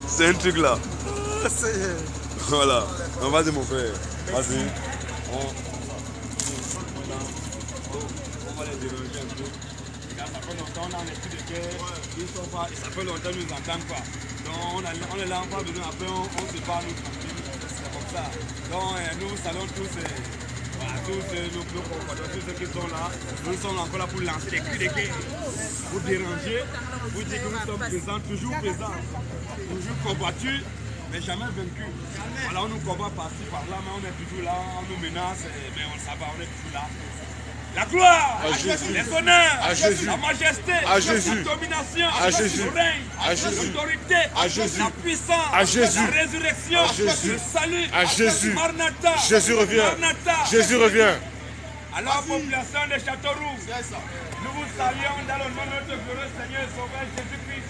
C'est un truc là. Voilà. On va dire mon frère. Vas-y. On va les déranger un peu. Car ça fait longtemps, on a un esprit de guerre. Ils sont pas, et ça fait longtemps qu'ils ne nous entendent pas. Donc on est là, on parle de nous, après on se parle, nous tranquille. C'est comme ça. Donc nous saluons tous, voilà, tous nos compatriotes, tous ceux qui sont là. Nous sommes encore là pour lancer des cris de guerre. Vous déranger, vous dire que nous sommes présents, toujours présents. Toujours combattus, mais jamais vaincus. Voilà, on nous combat par-ci, par-là, mais on est toujours là, on nous menace, mais on le savait, on est toujours là. La gloire, les honneurs, la majesté, la domination, le règne, l'autorité, la puissance, la résurrection, le salut, Maranatha, Jésus revient. Maranatha. Jésus revient. Alors, population de Châteauroux, nous vous saluons dans le nom de notre glorieux Seigneur et Sauveur Jésus-Christ.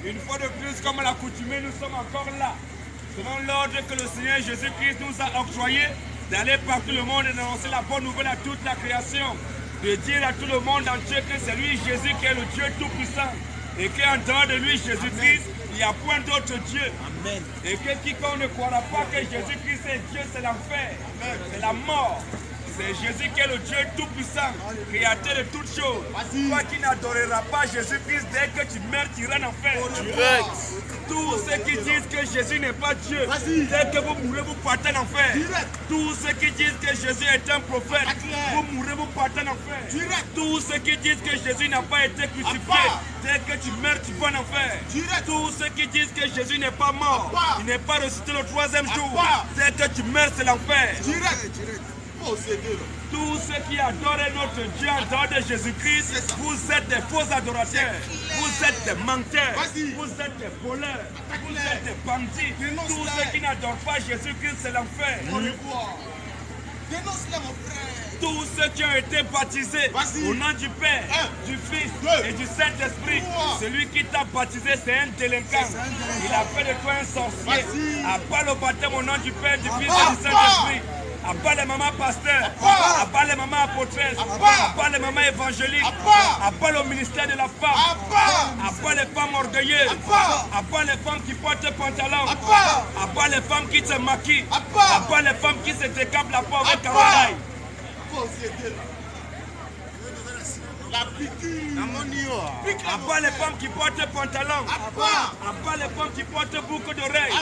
Une fois de plus, comme à l'accoutumée, nous sommes encore là. Selon l'ordre que le Seigneur Jésus-Christ nous a octroyé, d'aller partout le monde et d'annoncer la bonne nouvelle à toute la création. De dire à tout le monde entier que c'est lui Jésus qui est le Dieu Tout-Puissant. Et qu'en dehors de lui, Jésus-Christ, il n'y a point d'autre Dieu. Amen. Et que quiconque ne croira pas que Jésus-Christ est Dieu, c'est l'enfer. C'est la mort. C'est Jésus qui est le Dieu Tout-Puissant, créateur de toutes choses. Toi qui n'adoreras pas Jésus-Christ, dès que tu meurs, tu iras en enfer. Tous ceux qui disent que Jésus n'est pas Dieu, dès que vous mourrez, vous partez en enfer. Tous ceux qui disent que Jésus est un prophète, vous mourrez, vous partez en enfer. Tous ceux qui disent que Jésus n'a pas été crucifié, dès que tu meurs, tu vas en enfer. Tous ceux qui disent que Jésus n'est pas mort, il n'est pas ressuscité le troisième jour, dès que tu meurs, c'est l'enfer. Tous ceux qui adorent notre Dieu en dehors de Jésus-Christ, vous êtes des faux adorateurs, vous êtes des menteurs, vous êtes des voleurs, vous êtes des bandits. Tous ceux qui n'adorent pas Jésus-Christ, c'est l'enfer. Tous ceux qui ont été baptisés au nom du Père, du Fils et du Saint-Esprit, celui qui t'a baptisé, c'est un délinquant. Il a fait de toi un sorcier. À part le baptême au nom du Père, du Fils et du Saint-Esprit. À part les mamans pasteurs, à part les mamans apôtresses, à part les mamans évangéliques, à part le ministère de la femme, à part les femmes orgueilleuses, à part les femmes qui portent pantalon, à part les femmes qui se maquillent, à part les femmes qui se décapent la peau avec Caroline. La piqûre. À part les femmes qui portent pantalon, à part les femmes qui portent boucle d'oreilles,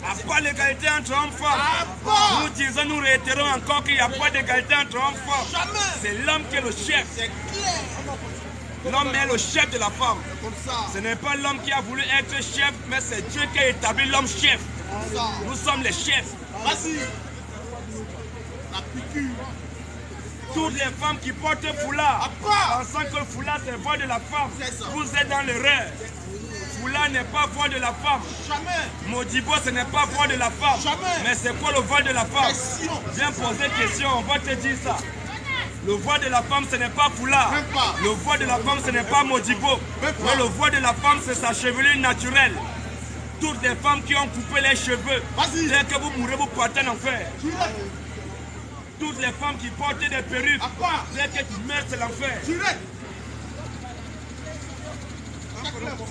à part l'égalité entre hommes et femmes, nous disons, nous réitérons encore qu'il n'y a pas d'égalité entre hommes et femmes. C'est l'homme qui est le chef. L'homme est le chef de la femme. Ce n'est pas l'homme qui a voulu être chef, mais c'est Dieu qui a établi l'homme chef. Nous sommes les chefs. La piqûre. Toutes les femmes qui portent foulard, pensant que le foulard c'est voix de la femme, vous êtes dans l'erreur. Foulard n'est pas voix de la femme. Jamais. Modibo, ce n'est pas voix de la femme. Jamais. Mais c'est quoi le voix de la femme? Viens poser question, on va te dire ça. Le voix de la femme, ce n'est pas foulard. Le voix de la femme, ce n'est pas Modibo. Mais le voix de la femme, c'est sa chevelure naturelle. Toutes les femmes qui ont coupé les cheveux, dès que vous mourrez, vous partez en enfer. Toutes les femmes qui portent des perruques, dès que tu meurs, c'est l'enfer.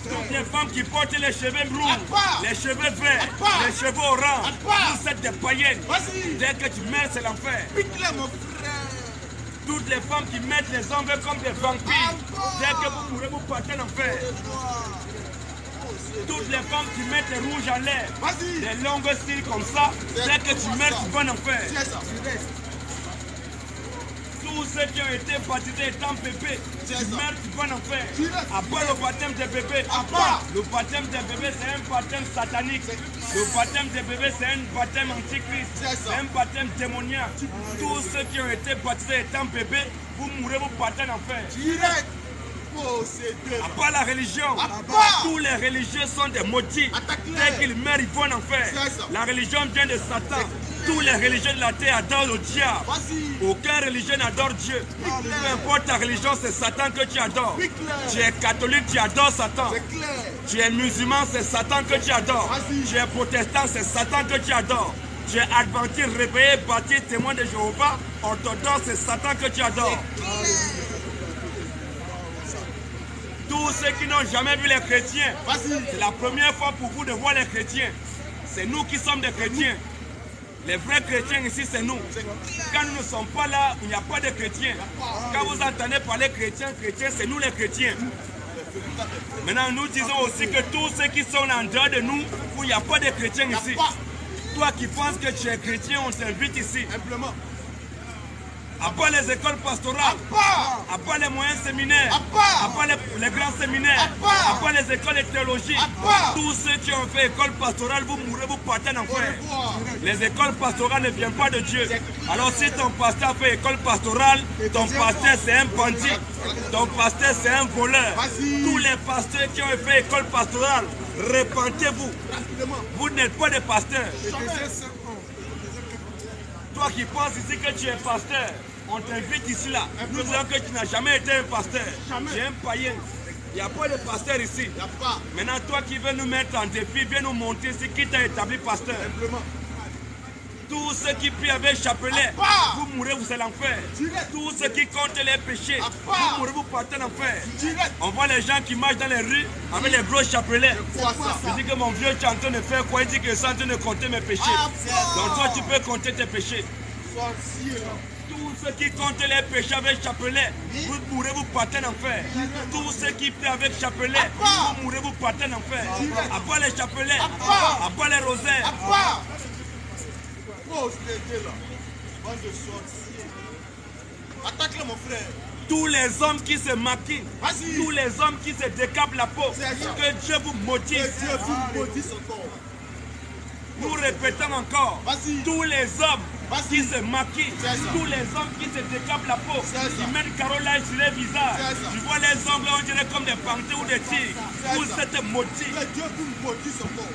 Toutes les femmes qui portent les cheveux rouges, les cheveux verts, les cheveux orange, vous êtes des païennes. Dès que tu meurs, c'est l'enfer. Toutes les femmes qui mettent les ongles comme des vampires, dès que vous mourrez, vous partez en enfer. Toutes les femmes qui mettent les rouges à l'air, des longues cils comme ça, dès que tu meurs, tu vas en enfer. Tous ceux qui ont été baptisés étant bébés, tu meurs, tu vas en enfer. À part le baptême des bébés, le baptême des bébés c'est un baptême satanique. Le baptême des bébés c'est un baptême antichrist, c'est un baptême démoniaque. Tous ceux qui ont été baptisés étant bébés, vous mourrez, vous partez en enfer. À part la religion, tous les religieux sont des maudits. Dès qu'ils meurent, ils vont en enfer. La religion vient de Satan. Tous les religieux de la terre adorent le diable. Aucun religieux n'adore Dieu. Peu importe ta religion, c'est Satan que tu adores. Tu es catholique, tu adores Satan. Tu es musulman, c'est Satan que tu adores. Tu es protestant, c'est Satan que tu adores. Tu es adventiste, réveillé, baptiste, témoin de Jéhovah, orthodoxe, c'est Satan que tu adores. Tous ceux qui n'ont jamais vu les chrétiens, c'est la première fois pour vous de voir les chrétiens. C'est nous qui sommes des chrétiens. Les vrais chrétiens ici, c'est nous. Quand nous ne sommes pas là, il n'y a pas de chrétiens. Quand vous entendez parler chrétiens, c'est nous les chrétiens. Maintenant, nous disons aussi que tous ceux qui sont en dehors de nous, où il n'y a pas de chrétiens ici. Toi qui penses que tu es chrétien, on t'invite ici. À part les écoles pastorales, à part les moyens séminaires, à part les grands séminaires, à part les écoles de théologie, tous ceux qui ont fait école pastorale, vous mourrez, vous partez en enfer. Les écoles pastorales ne viennent pas de Dieu. Alors si ton pasteur fait école pastorale, ton pasteur c'est un bandit, ton pasteur c'est un voleur. Tous les pasteurs qui ont fait école pastorale, repentez-vous. Vous n'êtes pas des pasteurs. Toi qui penses ici que tu es pasteur, on t'invite ici là. Nous disons que tu n'as jamais été un pasteur. Tu es un païen. Il n'y a pas de pasteur ici. Maintenant, toi qui veux nous mettre en défi, viens nous montrer ici qui t'a établi pasteur. Tous ceux qui prient avec chapelet, vous mourrez, vous allez l'enfer. Tous ceux qui comptent les péchés, vous mourrez, vous partez en enfer. On voit les gens qui marchent dans les rues avec les gros chapelets. Il dit que mon vieux, tu es en train de faire quoi? Il dit que je suis en train de compter mes péchés. Donc toi, tu peux compter tes péchés. Tous ceux qui comptent les péchés avec chapelet, vous mourrez, vous partez en enfer. Tous ceux qui prient avec chapelet, vous mourrez, vous partez en enfer. À part les chapelets, à part les rosaires. Attaque-le mon frère. Tous les hommes qui se maquillent, tous les hommes qui se décapent la peau, que Dieu vous maudisse. Que Dieu vous maudisse encore. Nous répétons encore, tous les hommes qui se maquillent, tous les hommes qui se décapent la peau, qui mettent carolage sur les visages. Tu vois les ongles, on dirait comme des panthères ou des tigres. Vous êtes maudits. Que Dieu vous maudisse encore.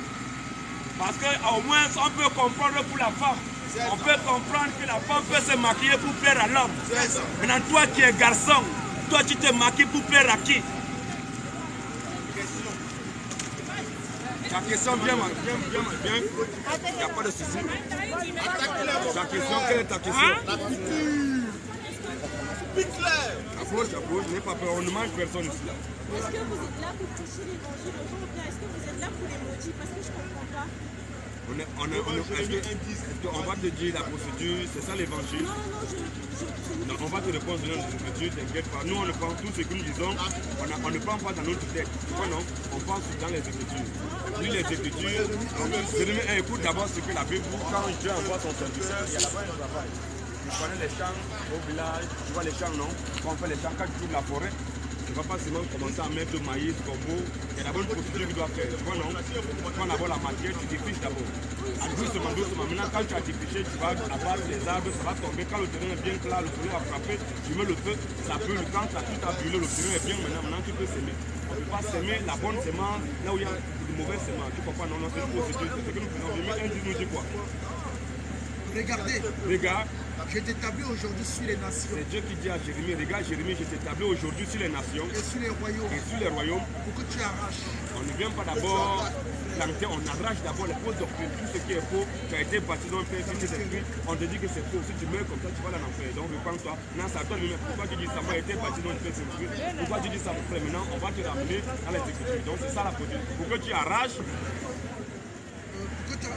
Parce qu'au moins, on peut comprendre pour la femme. On peut comprendre que la femme peut se maquiller pour plaire à l'homme. Maintenant, toi qui es garçon, toi tu te maquilles pour plaire à qui? Ta question, bien. Il n'y a pas de souci. Ta question, quelle est ta question? La piqûre. Pique-le. Je n'ai pas peur, on ne mange personne ici. Est-ce que vous êtes là pour toucher l'évangile aux gens ou bien est-ce que vous êtes là pour les maudits? Parce que je ne comprends pas. On va te dire la procédure, c'est ça l'évangile. Non, on va te répondre dans les Écritures, t'inquiète pas. Nous, on ne prend tout ce que nous disons, on ne prend pas dans notre tête. Pourquoi non? On pense dans les Écritures. Lis les Écritures. Écoute d'abord ce que la Bible dit. Quand Dieu envoie son serviteur, il y a là-bas un travail. Tu connais les champs au village, tu vois les champs, non? Quand on fait les champs, quand tu trouves la forêt, tu ne vas pas seulement commencer à mettre le maïs, combo. Il y a d'abord une procédure que tu dois faire. Tu vois, non? Tu prends d'abord la matière, tu défriches d'abord. Doucement. Maintenant, quand tu as défriché, tu vas abattre les arbres, ça va tomber. Quand le terrain est bien clair, le soleil va frapper, tu mets le feu, ça brûle. Quand tout a brûlé, le terrain est bien, maintenant tu peux s'aimer. On ne peut pas s'aimer la bonne semence là où il y a de mauvaises semences. Tu comprends? Non, c'est une procédure. C'est ce que nous faisons. Un Dieu nous dit quoi? Regardez. Regarde. Je t'établis aujourd'hui sur les nations. C'est Dieu qui dit à Jérémie, regarde Jérémie, je t'établis aujourd'hui sur les nations. Et sur les royaumes. Et sur les royaumes. Pour que tu arraches. On ne vient pas d'abord planter, on arrache d'abord les fausses doctrines. Tout ce qui est faux, tu as été baptisé dans un père, on te dit que c'est faux. Si tu meurs comme ça, tu vas aller en enfer. Donc repends-toi. Non, c'est à toi de me dire pourquoi tu dis ça. Moi, j'ai été baptisé dans un père, pourquoi tu dis ça, mon frère? Maintenant, on va te ramener à les Écritures. Donc c'est ça la procédure. Pour que tu arraches.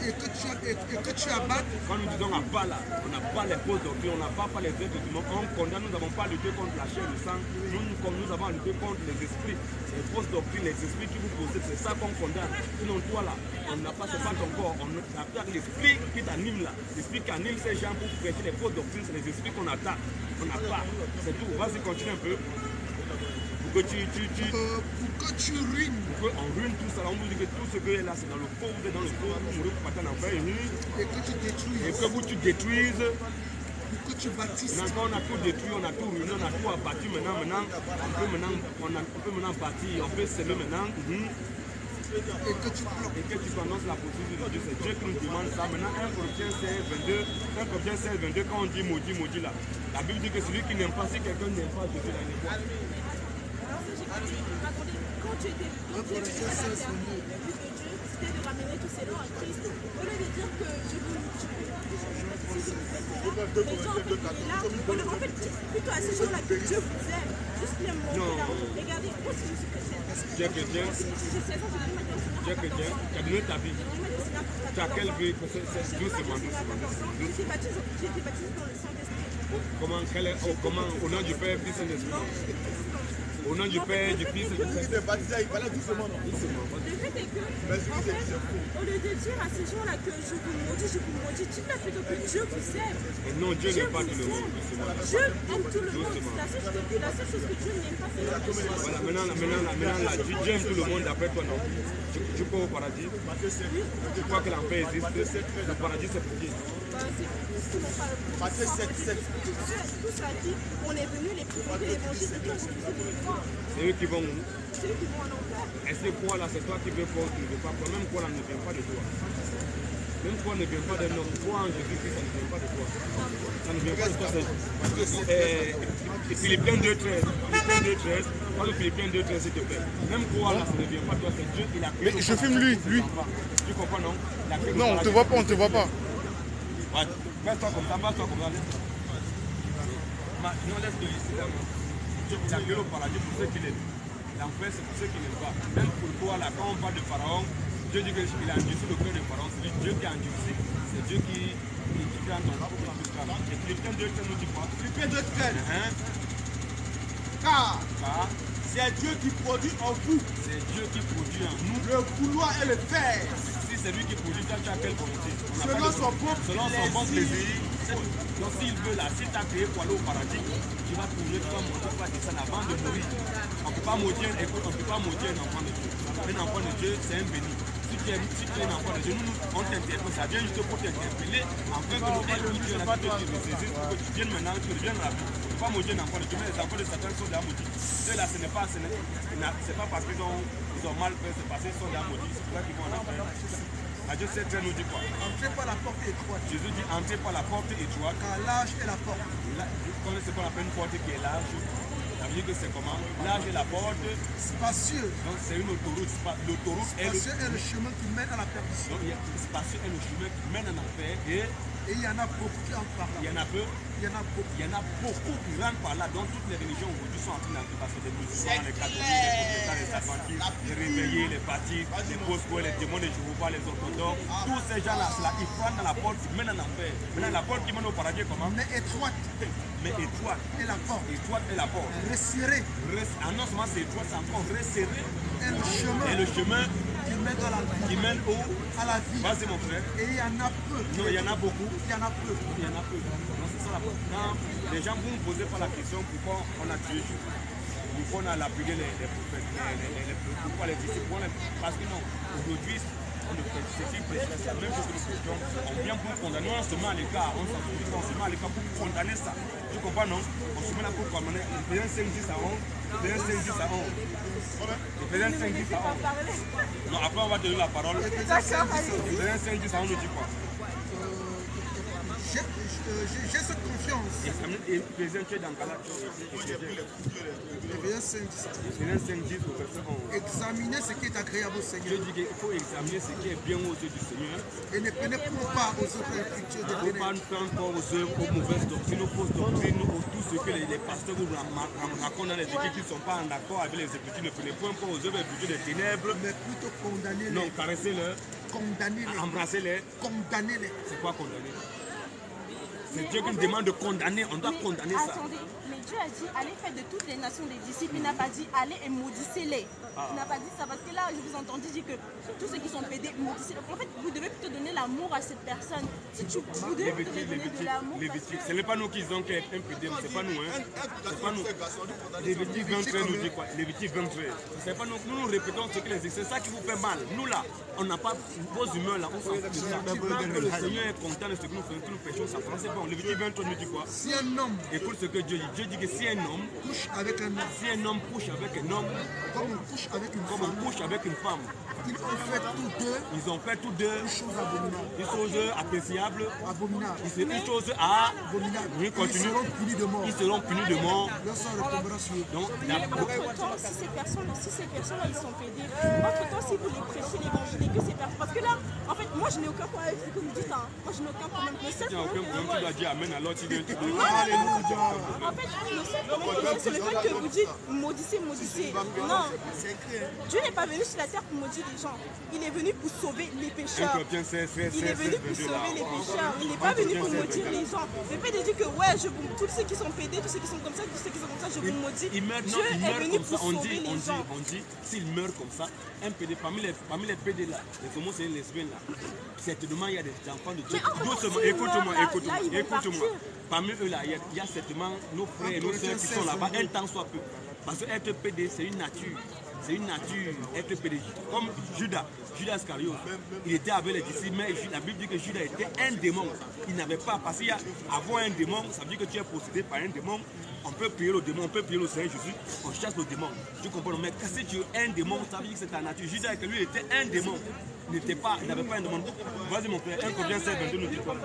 Et que tu abattes. Quand nous disons abat là, on n'a pas les fausses doctrines, on n'a pas les êtres humains, on condamne, nous n'avons pas lutté contre la chair et le sang, comme nous avons lutté contre les esprits, les fausses doctrines, les esprits qui vous possèdent, c'est ça qu'on condamne. Sinon toi là, on n'a pas, c'est pas ton corps, on attaque l'esprit qui t'anime là. L'esprit qui anime ces gens pour prêcher les fausses doctrines, c'est les esprits qu'on attaque. On n'a pas, c'est tout. Vas-y, continue un peu. Pour que tu ruines. Pour qu'on ruine tout ça, on vous dit que tout ce que est là, c'est dans le faux, vous êtes dans le faux, vous mourrez pour partir en enfer. Et que tu détruises. Et que vous tu détruises. Pour que tu bâtisses. Maintenant, on a tout détruit, on a tout ruiné, on a tout abattu. Maintenant, on peut maintenant bâtir, on peut s'aimer maintenant. Et que tu prononces la procédure de Dieu, c'est Dieu qui nous demande ça. Maintenant, 1 Corinthiens 16, 22, quand on dit maudit là, la Bible dit que celui qui n'aime pas, si quelqu'un n'aime pas Jésus, là, il n'est pas. Quand tu étais le but de Dieu, c'était de ramener tous ces gens à Christ. Au lieu de dire que je vous les gens, en fait, plutôt à ces gens-là que Dieu vous aime. juste les montrer là. Regardez, moi si je suis chrétienne. Tu es chrétien? Si j'ai 16 ans, je donne ma vie au Seigneur. Tu es chrétien? Tu as donné ta vie. Tu as quelle vie? C'est doucement. J'ai été baptisée dans le Saint-Esprit. Comment, au nom du Père, Fils et Saint-Esprit? Au nom du Père, du Fils et du Saint-Esprit. Il est baptisé, il fallait doucement. Le fait est que, en fait, au lieu de dire à ces gens-là que je vous maudis, dites-leur plutôt que Dieu vous aime. Et non, Dieu n'aime pas tout le monde. Dieu aime tout le monde. La seule chose que Dieu n'aime pas, c'est le péché. Voilà, maintenant là, Dieu aime tout le monde d'après toi, non? Tu crois au paradis? Tu crois que l'enfer existe? Le paradis, c'est pour qui? C'est mon pas le Matthieu 7. Tout ça dit, on est venu les prédiquer l'évangile de Dieu. C'est eux qui vont où? C'est eux qui vont en enfer. Est-ce que quoi là, c'est toi qui veux quoi ou tu ne veux pas quoi? Même quoi là ne vient pas de toi. Même quoi ne vient pas d'un homme. Toi en Jésus-Christ, ça ne vient pas de toi. Ça ne vient pas de toi. Philippiens 2.13. Parle de Philippiens 2.13 s'il te plaît. Même quoi là, ça ne vient pas de toi. C'est Dieu qui l'a créé. Mais je filme lui. Tu comprends non? Non, on te voit pas, Ouais. Passe-toi comme ça. Non, laisse-le ici. Dieu a créé le paradis pour ceux qui l'aiment. L'enfer, c'est pour ceux qui n'aiment pas. Même pour toi, là, quand on parle de Pharaon, Dieu dit qu'il a endurci le cœur de Pharaon. C'est Dieu qui a endurci. C'est Dieu qui crée un enfant pour plus tard. Et Philippiens 2, nous dit quoi? Philippiens 2, Car c'est Dieu qui produit en vous C'est Dieu qui produit en nous le vouloir et le faire. Si c'est lui qui produit, toi, tu as quelle volonté? Selon son bon plaisir. Donc s'il veut là, s'il t'a créé pour aller au paradis, tu vas trouver, tu vas monter, tu vas descendre avant de mourir. On ne peut pas maudire, écoute, on ne peut pas maudire un enfant de Dieu. Un enfant de Dieu, c'est un béni. Si tu es un enfant de Dieu, nous, on t'interpelle, ça vient juste pour t'interpeller, afin que nous aides Dieu là, que tu te saisisses, pour que tu viennes maintenant, que tu reviennes à la vie. On ne peut pas maudire un enfant de Dieu, mais les enfants de Satan sont déjà maudits. Ceux-là, ce n'est pas parce qu'ils ont mal fait, c'est parce qu'ils sont déjà maudits, c'est pour ça qu'ils vont en enfer. Matthieu 7 nous dit quoi? Entrez par la porte étroite. Jésus dit entrez par la porte étroite. Car large est la porte. Vous connaissez ce qu'on appelle une porte qui est large. Ça veut dire que c'est comment? Large est la porte. Spacieux. Donc c'est une autoroute. L'autoroute Spacieux est le chemin qui mène à la perdition. Donc spacieux est le chemin qui mène en enfer. Et il y en a beaucoup qui entrent par là. Il y en a peu. Il y en a beaucoup. Il y en a beaucoup qui rentrent par là. Donc toutes les religions aujourd'hui sont en train d'entrer parce que les musulmans, les catholiques, les protestants, les adventistes, les réveillés, les baptistes, les bosco, les démons, les Jéhovah, les orthodoxes, tous ces gens-là, ils prennent dans la porte qui mène en enfer. Maintenant la porte qui mène au paradis comment? Mais étroite. Mais étroite. Et la porte. Étroite est la porte. Resserrée. Ah non seulement c'est étroite, c'est encore resserré. Et le chemin qui mène dans la vie. Qui mène où? À la vie. Vas-y mon frère. Et il y en a peu. Non, il y en a beaucoup. Il y en a peu. Il y en a peu. Donc c'est ça la porte. Quand les gens vous ne posez pas la question pourquoi on a tué Jésus, pourquoi on a lapidé les prophètes, pourquoi les disciples, parce que non, aujourd'hui, on ne fait c'est la même chose que nous faisons. On vient pour condamner, on se met à l'écart, on se met à l'écart pour condamner ça. Tu comprends non? On se met là pour condamner. Éphésiens 5, 10 à 11. Éphésiens 5, 10 à 11. Éphésiens 5, 10 à 11. Non, après on va te donner la parole. Éphésiens 5, 10 à 11 nous dit quoi? J'ai cette confiance. Éphésiens, tu es dans Galates. Éphésiens 5, 10. Éphésiens 5, 10 au verset 11. Examinez ce qui est agréable au Seigneur. Je dis qu'il faut examiner ce qui est bien aux yeux du Seigneur. Et ne prenez pas aux autres écritures de Il ne faut pas nous prendre encore aux œuvres, aux mauvaises doctrines, aux fausses doctrines, tout ce que les pasteurs vous racontent dans les écrits qui ne sont pas en accord avec les écritures. Ne prenez point encore aux œuvres et écritures des ténèbres. Mais plutôt condamnez-les. Non, caressez-les. Condamnez-les. Embrassez-les. Condamnez-les. C'est quoi condamner? C'est Dieu qui nous demande de condamner, on doit condamner ça. Attendez, mais Dieu a dit allez faire de toutes les nations des disciples, il n'a pas dit allez et maudissez-les. Il n'a pas dit ça parce que là je vous ai entendu dire que tous ceux qui sont pédés, maudissez-les. En fait, vous devez plutôt donner l'amour à cette personne. Si vous devez plutôt donner de l'amour. Ce n'est pas nous qui disons qu'elle est un pédé, c'est pas nous. Hein. C'est pas nous. Lévitique 23 nous dit quoi? Lévitique 23. C'est pas nous, nous répétons ce que les c'est ça qui vous fait mal. Nous là, on n'a pas vos humeurs là, on s'en fout de ça. Le Seigneur est content de ce que nous faisons, que nous péchons, ça prend. C'est bon. Lévitique 23 nous dit quoi? Si un homme écoute ce que Dieu dit. Dieu dit que si un homme couche avec un homme, si un homme couche avec un homme, comme on couche avec une comme femme, on couche avec une femme, ils ont fait tous deux une chose abominable, une chose appréciable, abominable, une chose abominable. Oui, continue. Ils seront punis de mort. Leur sang retombera sur eux. Donc, Si ces personnes-là, ils sont pédés, moi entre-temps, si vous voulez prêcher l'évangile et que c'est personne. Parce que là, en fait, moi je n'ai aucun problème avec ce que vous dites. Hein. Moi je n'ai aucun problème. Le seul problème tu dois dire amen alors tu viens te dire. En fait, le seul problème c'est le fait que vous dites maudissez, maudissez. Non, Dieu n'est pas venu sur la terre pour maudire les gens. Il est venu pour sauver les pécheurs. Il est venu pour sauver les pécheurs. Il n'est pas venu pour maudire les gens. Le fait de dire que ouais, tous ceux qui sont pédés, tous ceux qui sont comme ça, tous ceux qui sont comme ça, je vous maudis. Dieu est venu pour sauver les gens. On dit, s'il meurt comme ça, un PD, parmi les PD là, les homos et les lesbiennes là, certainement il y a des enfants de Dieu. Écoute-moi. Parmi eux là, il y a certainement nos frères et nos soeurs qui sont là-bas, un temps soit peu. Parce que être PD, c'est une nature. C'est une nature, être PD. Comme Judas Iscariote, il était avec les disciples, mais la Bible dit que Judas était un démon. Il n'avait pas, parce qu'avoir un démon, ça veut dire que tu es possédé par un démon. On peut prier le démon, on peut prier le Seigneur Jésus, on chasse le démon. Tu comprends? Mais si tu es un démon, ça veut dire que c'est ta nature. Judas, que lui était un démon. Il n'avait pas un démon. Vas-y mon frère, 1 Corinthiens 16:22 nous dit quoi?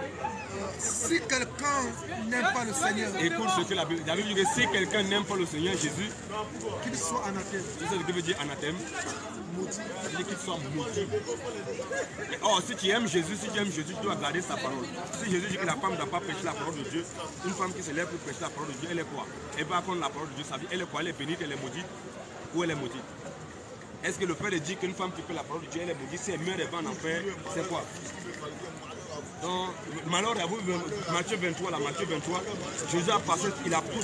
Si quelqu'un n'aime pas le Seigneur, écoute ce que la Bible dit, que si quelqu'un n'aime pas le Seigneur Jésus, qu'il soit anathème. Tu sais ce que veut dire anathème? Maudit. Ça veut dire qu'il soit maudit. Or, si tu aimes Jésus, tu dois garder sa parole. Si Jésus dit que la femme ne doit pas prêcher la parole de Dieu, une femme qui se lève pour prêcher la parole de Dieu, elle est quoi? Elle va contre la parole de Dieu, ça veut dire elle est quoi? Elle est bénite, elle est maudite ou elle est maudite? Est-ce que le fait de dire qu'une femme qui fait la parole de Dieu, elle est maudite, si elle meurt, elle va en enfer, c'est quoi? Donc, malheur à vous, Matthieu 23, Jésus a passé, il a tout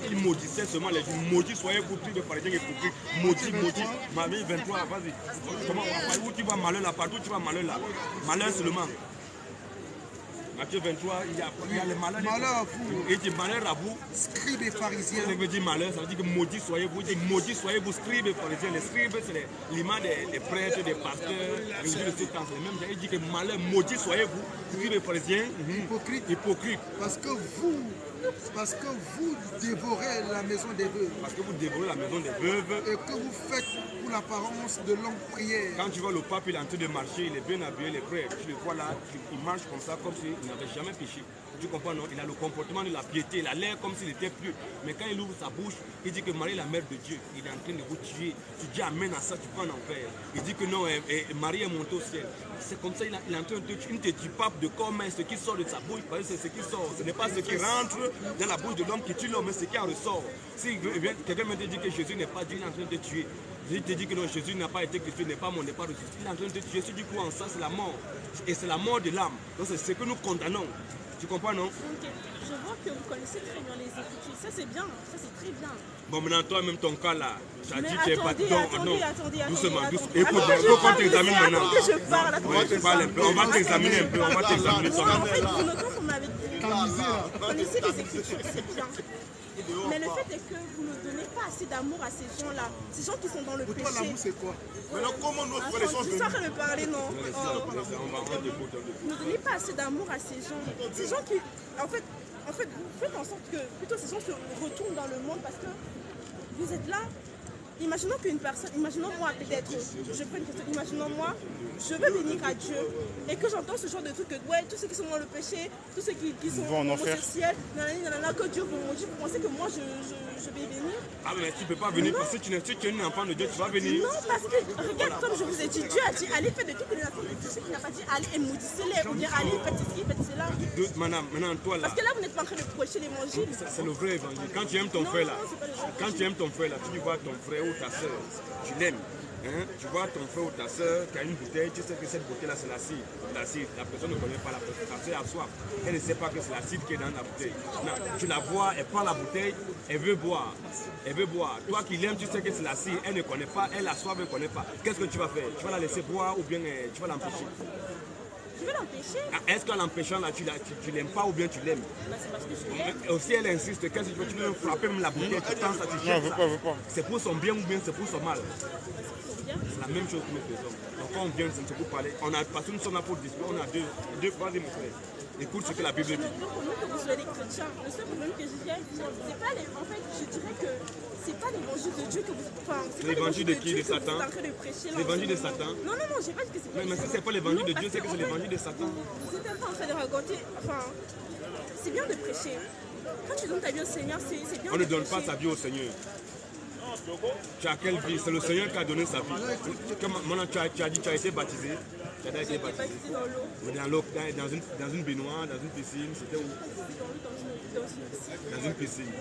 il maudissait seulement les Juifs. Maudit soyez vous tous les pharisiens hypocrites. Maudit. Matthieu 23, vas-y. Où tu vas malheur là, partout tu vas malheur là. Malheur seulement. Matthieu 23, il y a le malheur. Malheur à vous. Il dit malheur à vous. Scribes et pharisiens. Ça veut dire malheur, ça veut dire que maudit soyez vous. Il dit maudit soyez vous, scribes et pharisiens. Les scribes, c'est l'image des prêtres, des pasteurs, les gens de ce temps. Il dit que malheur, maudit soyez vous, scribes et pharisiens. Hypocrite. Parce que vous dévorez la maison des veuves. Parce que vous dévorez la maison des veuves. Et que vous faites pour l'apparence de longues prières. Quand tu vois le pape, il est en train de marcher, il est bien habillé, les frères. Tu le vois là, il marche comme ça, comme s'il n'avait jamais péché. Tu comprends, non? Il a le comportement de la piété, il a l'air comme s'il était pieux. Mais quand il ouvre sa bouche, il dit que Marie est la mère de Dieu. Il est en train de vous tuer. Tu dis amen à ça, tu vas en enfer. Il dit que non, Marie est montée au ciel. C'est comme ça, il est en train de te tuer. Il ne te dit pas de corps, mais ce qui sort de sa bouche, c'est ce qui sort. Ce n'est pas ce qui rentre dans la bouche de l'homme qui tue l'homme, mais ce qui en ressort. Si quelqu'un me dit que Jésus n'est pas Dieu, il est en train de te tuer. Jésus te dit que non, Jésus n'a pas été Christ, n'est pas mon départ de Jésus. Il est en train de te tuer. Si tu crois en ça, c'est la mort. Et c'est la mort de l'âme. Donc c'est ce que nous condamnons. Tu comprends, non? Okay. Je vois que vous connaissez très bien les Écritures. Ça, c'est bien. Ça, c'est très bien. Bon, maintenant, toi-même, ton cas là, tu as dit que tu n'es pas... Attendez. Doucement. Écoute, il faut qu'on t'examine maintenant. On va t'examiner un peu. En fait, vous m'avez dit, vous connaissez les Écritures, c'est bien. Mais le fait est que vous ne donnez pas assez d'amour à ces gens-là. Ces gens qui sont dans le péché. Pour toi, l'amour, c'est quoi? Maintenant, comment nos frères les sont venus? Tu sors de parler, non? Ne donnez pas assez d'amour à ces gens. Ces gens qui... En fait, vous faites en sorte que plutôt ces gens se retournent dans le monde parce que vous êtes là. Imaginons qu'une personne, imaginons-moi peut-être, je prends une question, imaginons-moi, je veux venir à Dieu et que j'entends ce genre de truc que ouais, tous ceux qui sont dans le péché, tous ceux qui sont homosexuels, que Dieu vous maudit, vous pensez que moi je vais venir? Ah mais tu ne peux pas venir parce que si tu es un enfant de Dieu, tu vas venir. Non, parce que regarde comme je vous ai dit, Dieu a dit allez faites de toutes les nations, il n'a pas dit allez et maudissez-les ou bien allez faites ceci, faites cela. Maintenant toi là. Parce que là vous n'êtes pas en train de prêcher l'évangile. C'est le vrai évangile. Quand tu aimes ton frère là, tu vois ton frère ou ta soeur, tu l'aimes. Hein? Tu vois ton frère ou ta soeur qui a une bouteille, tu sais que cette bouteille là c'est l'acide. La personne ne connaît pas la personne, ta soeur a soif. Elle ne sait pas que c'est l'acide qui est dans la bouteille. Non, tu la vois, elle prend la bouteille, elle veut boire. Toi qui l'aimes, tu sais que c'est l'acide, elle ne connaît pas, elle a soif, elle ne connaît pas. Qu'est-ce que tu vas faire? Tu vas la laisser boire ou bien tu vas l'empêcher? Je vais l'empêcher. Est-ce qu'en l'empêchant là, tu l'aimes pas ou bien tu l'aimes? C'est parce que je l'aime. Aussi elle insiste, qu'est-ce que tu veux? Tu veux frapper même la bouteille, tu penses à tu jettes ça. C'est pour son bien ou bien c'est pour son mal? C'est la même chose que nous faisons. Donc quand on vient, c'est pour parler. Parce que nous sommes là pour discuter, on a deux phrases, mon frère. Écoute ce que la Bible dit. Le problème que vous soyez chrétien, le seul problème que je viens, c'est pas en fait, je dirais que c'est pas l'évangile de Dieu que vous... Enfin, c'est pas l'évangile de qui? De Satan? L'évangile de Satan? Non, j'ai pas dit que c'est pas... Mais si c'est pas l'évangile de Dieu, c'est que c'est l'évangile de Satan. Vous êtes un peu en train de raconter... Enfin, c'est bien de prêcher. Quand tu donnes ta vie au Seigneur, c'est bien. On ne donne pas sa vie au Seigneur. Tu as quelle vie? C'est le Seigneur qui a donné sa vie. Maintenant, tu as dit, tu as été baptisé. Tu as été baptisé dans l'eau, dans une baignoire, dans une piscine. C'était où? Dans une piscine.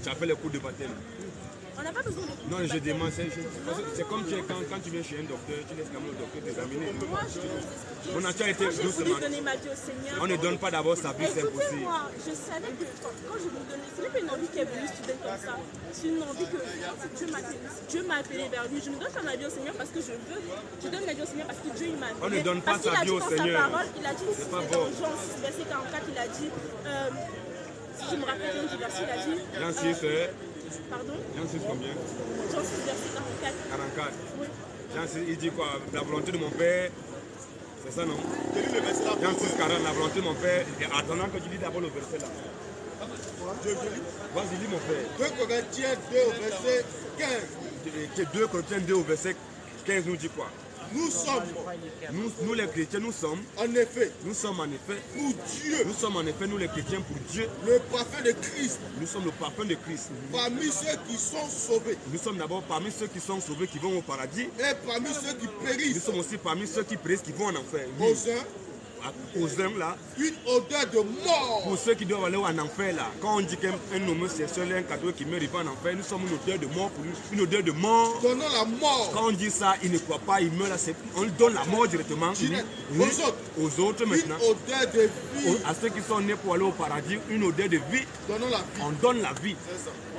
Tu as fait le cours de baptême. On n'a pas besoin de... Non, je demande, c'est comme quand tu viens chez un docteur, tu laisses quand même le docteur t'examiner. Moi, je On a déjà été doucement. donner ma vie au Seigneur. On ne donne pas d'abord sa vie, c'est impossible. Moi, je savais que quand je vous donnais, ce n'est pas une envie qui est venue soudaine comme ça. C'est une envie que Dieu m'a appelé vers lui. Je ne donne pas ma vie au Seigneur parce que je veux. Je donne ma vie au Seigneur parce que Dieu il m'a appelé. On ne donne pas sa vie au Seigneur. Il a dit dans Jean 6, verset 44, il a dit, si je me rappelle bien du verset, il a dit... Jean 6, pardon? Jean 6 combien? Jean 6, verset 44. 44. Oui. Jean 6, il dit quoi? La volonté de mon Père. C'est ça, non? Jean 6, 40, la volonté de mon Père. Et attendant que tu lis d'abord le verset là. Vas-y, lis mon Père. 2 Corinthiens 2 au verset 15. 2 Corinthiens 2 au verset 15 nous dit quoi? Nous sommes, nous les chrétiens, nous sommes en effet pour Dieu, nous sommes en effet, nous les chrétiens pour Dieu, le parfum de Christ, nous sommes le parfum de Christ. Parmi ceux qui sont sauvés, Nous sommes d'abord parmi ceux qui sont sauvés, qui vont au paradis. et parmi ceux qui Nous périssent. sommes aussi parmi ceux qui périssent, qui vont en enfer. Aux uns, Aux uns là, une odeur de mort. pour ceux qui doivent aller en enfer là, quand on dit qu'un homosexuel est un cadeau qui meurt, il va en enfer, nous sommes une odeur de mort pour lui, une odeur de mort. Donnant la mort. Quand on dit ça, il ne croit pas, il meurt là, on lui donne la mort directement. Aux autres maintenant, Une odeur de vie. à ceux qui sont nés pour aller au paradis, une odeur de vie, Donnant la vie. on donne la vie.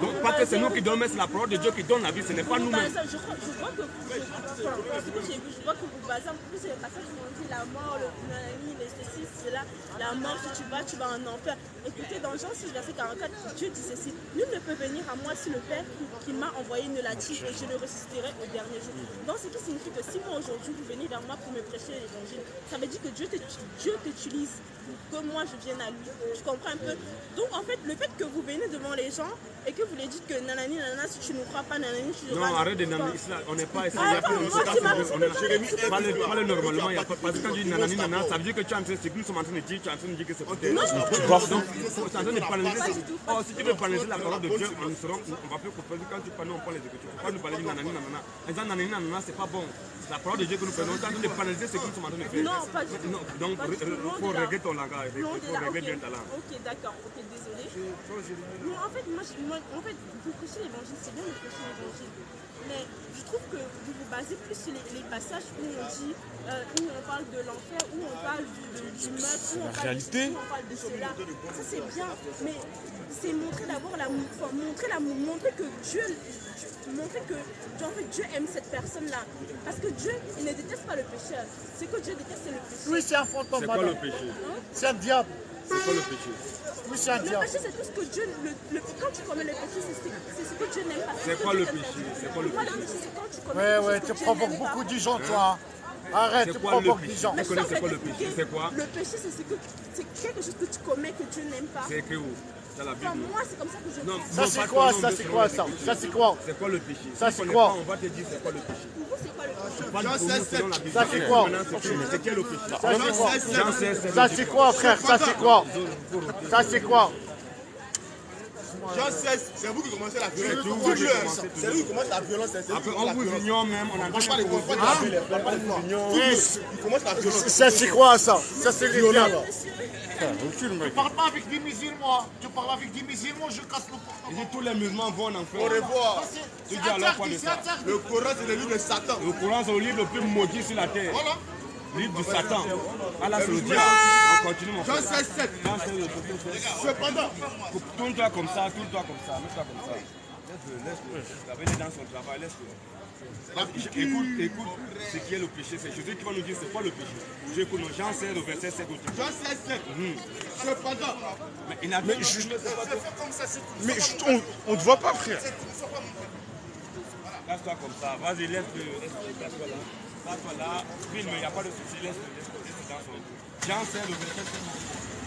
Donc pas que c'est nous qui donnons, mais c'est la parole de Dieu qui donne la vie, ce n'est pas nous-mêmes. Je vois que ce que j'ai vu, je vois que vous basez en plus c'est le passage où on dit la mort, le nanani, les ceci, cela, la mort, si tu vas en enfer. Écoutez, dans Jean 6, verset 44, Dieu dit ceci, nul ne peut venir à moi si le Père qui m'a envoyé ne l'a dit et je le ressusciterai au dernier jour. Donc ce qui signifie que si moi aujourd'hui vous venez vers moi pour me prêcher l'évangile, ça veut dire que Dieu t'utilise pour que moi je vienne à lui. Tu comprends un peu? Donc en fait, le fait que vous venez devant les gens et que vous les dites que nanani, nanana, si tu ne crois pas, nanani, tu Non, arrête de nanani, on n'est pas ici. Parle normalement, il y a pas. Parce que quand tu dis nanani, nanana, ça veut dire que tu es en train de dire, nous sommes en train de dire, tu es en train de dire que c'est pour toi. Tu dois donc, tu es en train de parler. Oh, si tu veux parler de la parole de Dieu, on va plus comprendre. Quand tu parles, on parle des Écritures. Faut pas nous parler de nanani, nanana. En disant nanani, nanana, c'est pas bon. La parole de Dieu que nous prenons, on est en train de parler de ce que nous sommes en train de faire. Non, pas du tout. Donc, il faut régler ton langage, il faut régler bien ta langue. Ok, d'accord, ok, désolé. Non, en fait, vous prêchez l'évangile, c'est bien de prêcher l'évangile. Mais je trouve que vous vous basez plus sur les passages où on dit, où on parle de l'enfer, où on parle du meurtre, où on parle de ceci, où on parle de cela. Ça c'est bien, mais c'est montrer d'abord montrer que Dieu, montrer que en fait, Dieu aime cette personne-là. Parce que Dieu, il ne déteste pas le pécheur. Ce que Dieu déteste, c'est le péché. Oui, c'est un fantôme. C'est quoi le péché? C'est un diable. C'est quoi le péché? Oui, c'est un Le diable. péché, c'est tout ce que Dieu. Quand tu commets le péché, c'est ce que Dieu n'aime pas. C'est quoi le péché? C'est quoi le Moi, péché? le péché, c'est quand tu commets Ouais, quelque chose tu que Dieu provoques n'aime pas. beaucoup de gens, toi. Arrête, tu C'est quoi le provoques péché? des gens. Tu connais c'est quoi le péché? C'est quoi? Le péché, c'est quelque chose que tu commets que Dieu n'aime pas. C'est écrit où? Dans la Enfin, Bible. moi, c'est comme ça que je Non, pense. Ça, non, c'est pas quoi, ton nom, ça, mais c'est selon quoi, les ça? Écritures. Ça, c'est quoi? C'est quoi le péché? Ça, Si c'est tu connais quoi? pas, on va te dire c'est quoi le péché. Pour vous, c'est quoi le péché? Pas pour nous selon la Bible. Ça, c'est quoi? Maintenant, c'est quel le péché? Ça, c'est quoi? Jean 16, Ça, c'est quoi, frère? Ça, c'est quoi? Ça, c'est quoi? Jean 16, c'est vous qui commencez la violence. C'est vous qui commencez la violence. Après, on vous ignore même, on a Moi, je parle de vous Il commence la violence. Ça, c'est quoi, ça? Ça, c'est les diables. Tu parles pas avec des musulmans. Tu parles avec des musulmans, je casse le porte. Il dit tous les musulmans vont en enfer. Au revoir. Tu dis alors quoi de ça? Le Coran, c'est le livre de Satan. Le Coran, c'est le livre le plus maudit sur la terre. Voilà. Livre du Satan. Allah, c'est le diable. On continue, mon frère. Jean 16, 7. Jean 16, le verset 7. Cependant, Tourne-toi comme ça, mets-toi comme ça. Laisse-le. Il est dans son travail, laisse-le. Écoute, ce qui est le péché, c'est Jésus qui va nous dire c'est quoi le péché. Je écoute Jean 16, le verset 7. Jean 16, 7. Cependant, Mais il a dit, Mais on te voit pas, frère. laisse-toi comme ça, vas-y, laisse-le, laisse-toi là. Laisse-toi là, filme, il n'y a pas de souci, laisse-le dans son. Jean 16, le verset 7.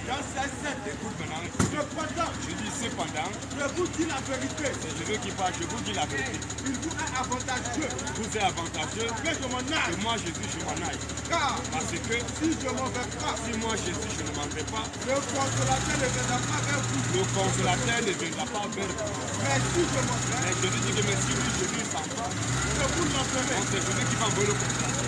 Écoute maintenant. Cependant, Je dis cependant, je vous dis la vérité. c'est Jésus qui parle, je vous dis la vérité. Il vous est avantageux Vous êtes avantageux que je m'en que aille. moi Jésus je m'en aille. Car Parce que si je m'en vais pas, si moi Jésus je ne m'en vais pas, le consolateur ne viendra pas vers vous. le consolateur ne viendra pas vers vous. Mais si je m'en vais, Mais Jésus dit que mais si lui Jésus s'en va, je vous l'enverrai. donc c'est Jésus qui va envoyer le consolateur.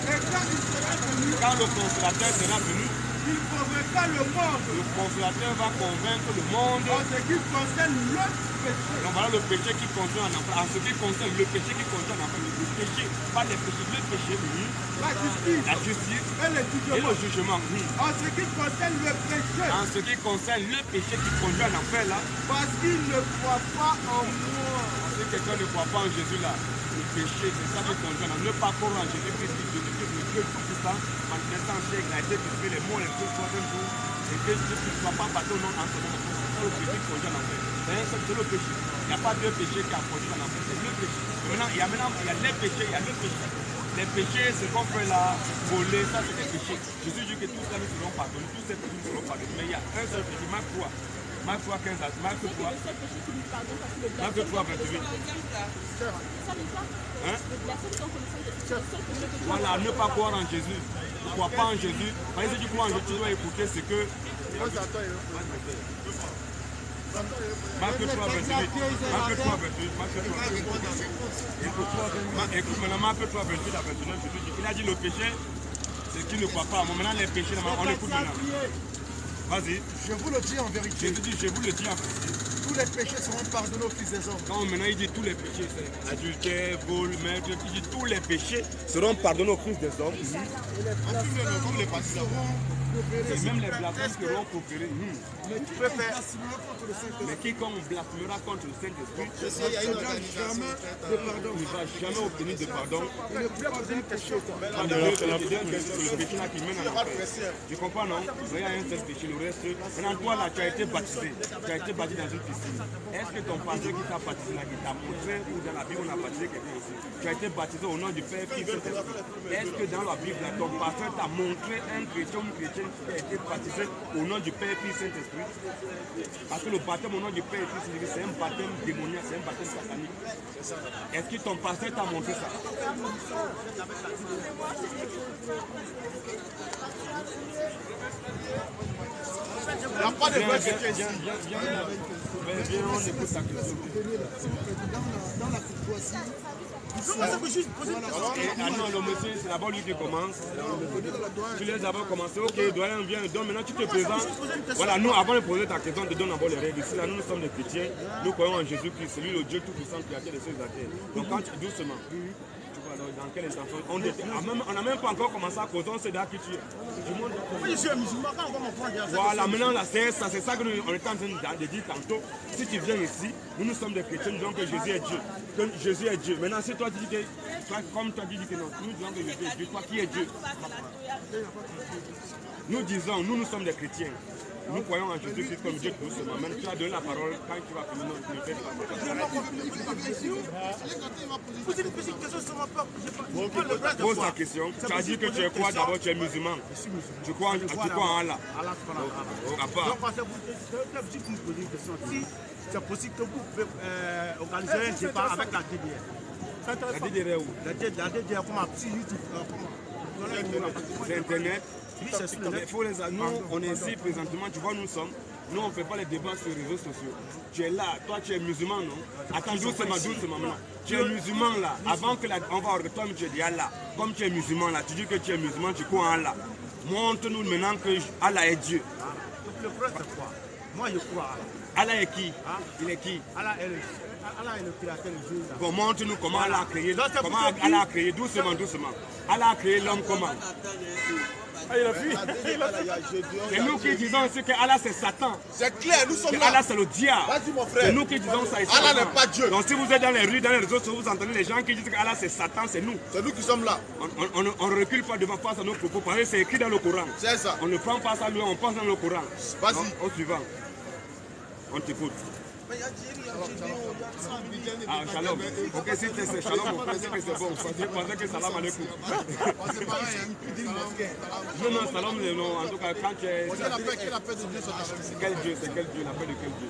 Et quand il sera venu, Quand le consolateur sera venu, il convaincra le monde le consolateur va convaincre le monde. en ce qui concerne le péché. Donc voilà le péché qui conduit en enfer. En ce qui concerne le péché qui conduit en enfer, le péché, pas les péchés, le péché, oui. La justice La justice et le et jugement. le jugement, oui. En ce qui concerne le péché, En ce qui concerne le péché qui conduit en enfer là, parce qu'il ne croit pas en moi. si quelqu'un ne croit pas en Jésus là, le péché, c'est ça qui conduit en enfer. Ne pas croire en Jésus-Christ, Jésus-Christ, le Dieu tout-puissant, manifestant en chair, il a été crucifié, les morts, les choses, troisième jour, et que Jésus ne soit pas battu au nom en son nom. C'est ça le péché qui conduit en enfer. C'est le péché. Il n'y a pas deux péchés qui a conduit en enfer, c'est le péché. Maintenant, il y a les péchés, il y a le péché. Les péchés, ce qu'on fait là, voler, ça c'est des péchés. Jésus dit que tout ça nous seront pardonnés, tous ces péchés nous seront pardonnés. Mais il y a un seul péché, Marc 3. Marc 3, 15 à Marc 3. C'est le seul péché qui nous pardonne parce que le Marc 3, 28. C'est ça l'histoire. Hein? Le blasphème sans connaissance de Dieu, c'est le seul péché que tu as. Voilà, ne pas croire en Jésus. Ne crois pas en Jésus. Parce que si tu crois en Jésus, tu dois écouter ce que. Marc 3, 28. Marc 3, 28. Marc 3, 28. Écoute, maintenant, Marc 3, 28 à 29, Jésus dit, il a dit le péché, c'est qu'il ne croit pas. Bon, maintenant, les péchés, on écoute maintenant. Vas-y. Je vous le dis en vérité, Jésus dit, je vous le dis en vérité. tous les péchés seront pardonnés aux fils des hommes. Non, maintenant, il dit tous les péchés, c'est adultère, vol, meurtre, il dit tous les péchés seront pardonnés aux fils des hommes. Comme les pasteurs. Et même les blasphèmes seront proférés. Mais tu peux faire contre le Saint-Esprit. Mais quiconque blasphémera contre le Saint-Esprit, Il y a une organisation. De pardon. il ne va jamais obtenir de pardon. Il ne peut pas donner péché. Quand le péché là qui mène à l'enfer. Tu comprends, non? Il y a un seul péché, le reste. Maintenant, toi là, tu as été baptisé. Tu as été baptisé dans une piscine. Est-ce que ton pasteur qui t'a baptisé là, qui t'a montré, ou dans la Bible, on a baptisé quelqu'un ici? Tu as été baptisé au nom du Père, Fils et Saint-Esprit. Est-ce que dans la Bible, là, ton pasteur t'a montré un chrétien ou une chrétienne qui a été baptisé au nom du Père, Fils et Saint-Esprit? Parce que le baptême au nom du Père et Fils, c'est un baptême démoniaque, c'est un baptême satanique. Est-ce que ton pasteur t'a montré ça? Il n'y a pas de vrai chrétien ici. Viens, on écoute ta question. Dans la courtoisie, Et non, le monsieur, c'est d'abord lui qui commence. Tu laisses d'abord commencer. Ok, doyen, viens, donc maintenant tu te présentes. Voilà, nous, avant de poser ta question, on te donne d'abord les règles. Ici, là, nous sommes des chrétiens. Nous croyons en Jésus-Christ, c'est lui le Dieu tout-puissant qui a créé les choses de la terre. Donc quand tu doucement, tu vois, dans quelle intention, on n'a même pas encore commencé à causer, on sait déjà qui tu es. Je suis un musulman, quand on va m'apprendre. Voilà, maintenant là, c'est ça que nous on est en train de dire tantôt. Si tu viens ici, nous sommes des chrétiens, nous disons que Jésus est Dieu. Que Jésus est Dieu. Maintenant, si toi tu dis que, comme toi tu dis que non, nous disons que Jésus est Dieu, toi qui es Dieu. Nous disons, nous sommes des chrétiens. Nous croyons en Jésus-Christ comme Dieu tout seulement. Maintenant, tu vas donner la parole quand tu vas finir, non, tu ne fais pas. Pose ta question. Tu as dit que tu es quoi d'abord? Tu es musulman. Tu crois en Allah. C'est possible que vous pouvez organiser un débat avec la DDR. La DDR où? La DDR, comment? Sur YouTube. C'est Internet. Oui, c'est sur le net. Nous, on est ici présentement, tu vois, nous sommes. Nous, on ne fait pas les débats sur les réseaux sociaux. Tu es là, toi, tu es musulman, non? Attends, doucement maintenant. Tu es musulman là. Avant que on va organiser, toi, tu es dit Allah. Comme tu es musulman là, tu dis que tu es musulman, tu crois en Allah. Montre-nous maintenant que Allah est Dieu. Le problème, c'est quoi? Moi, je crois à Allah. Allah est qui? Il est qui? Allah est le créateur du Dieu. Bon, montre-nous comment Allah a créé. Comment Allah a créé, doucement. Allah a créé l'homme comment? Ah, il a fui. C'est nous qui disons ici que Allah c'est Satan. C'est clair, nous sommes Que là. Allah c'est le diable. Vas-y mon frère. C'est nous qui disons ça ici. Allah n'est pas Dieu. Donc si vous êtes dans les rues, dans les réseaux sociaux, vous entendez les gens qui disent que Allah c'est Satan, c'est nous. C'est nous qui sommes là. On ne recule pas devant face à nos propos parce que c'est écrit dans le Coran. C'est ça. On ne prend pas ça lui, on pense dans le Coran. Vas-y. Au suivant. On t'écoute. Ah, shalom. Ok, si c'est shalom, on pense que c'est bon. Je pensais que salam alaikum. C'est pareil, hein. Non, non, salam, non. En tout cas, quand tu es. Quelle la paix de Dieu soit avec vous? Quel Dieu? C'est quel Dieu? La paix de quel Dieu?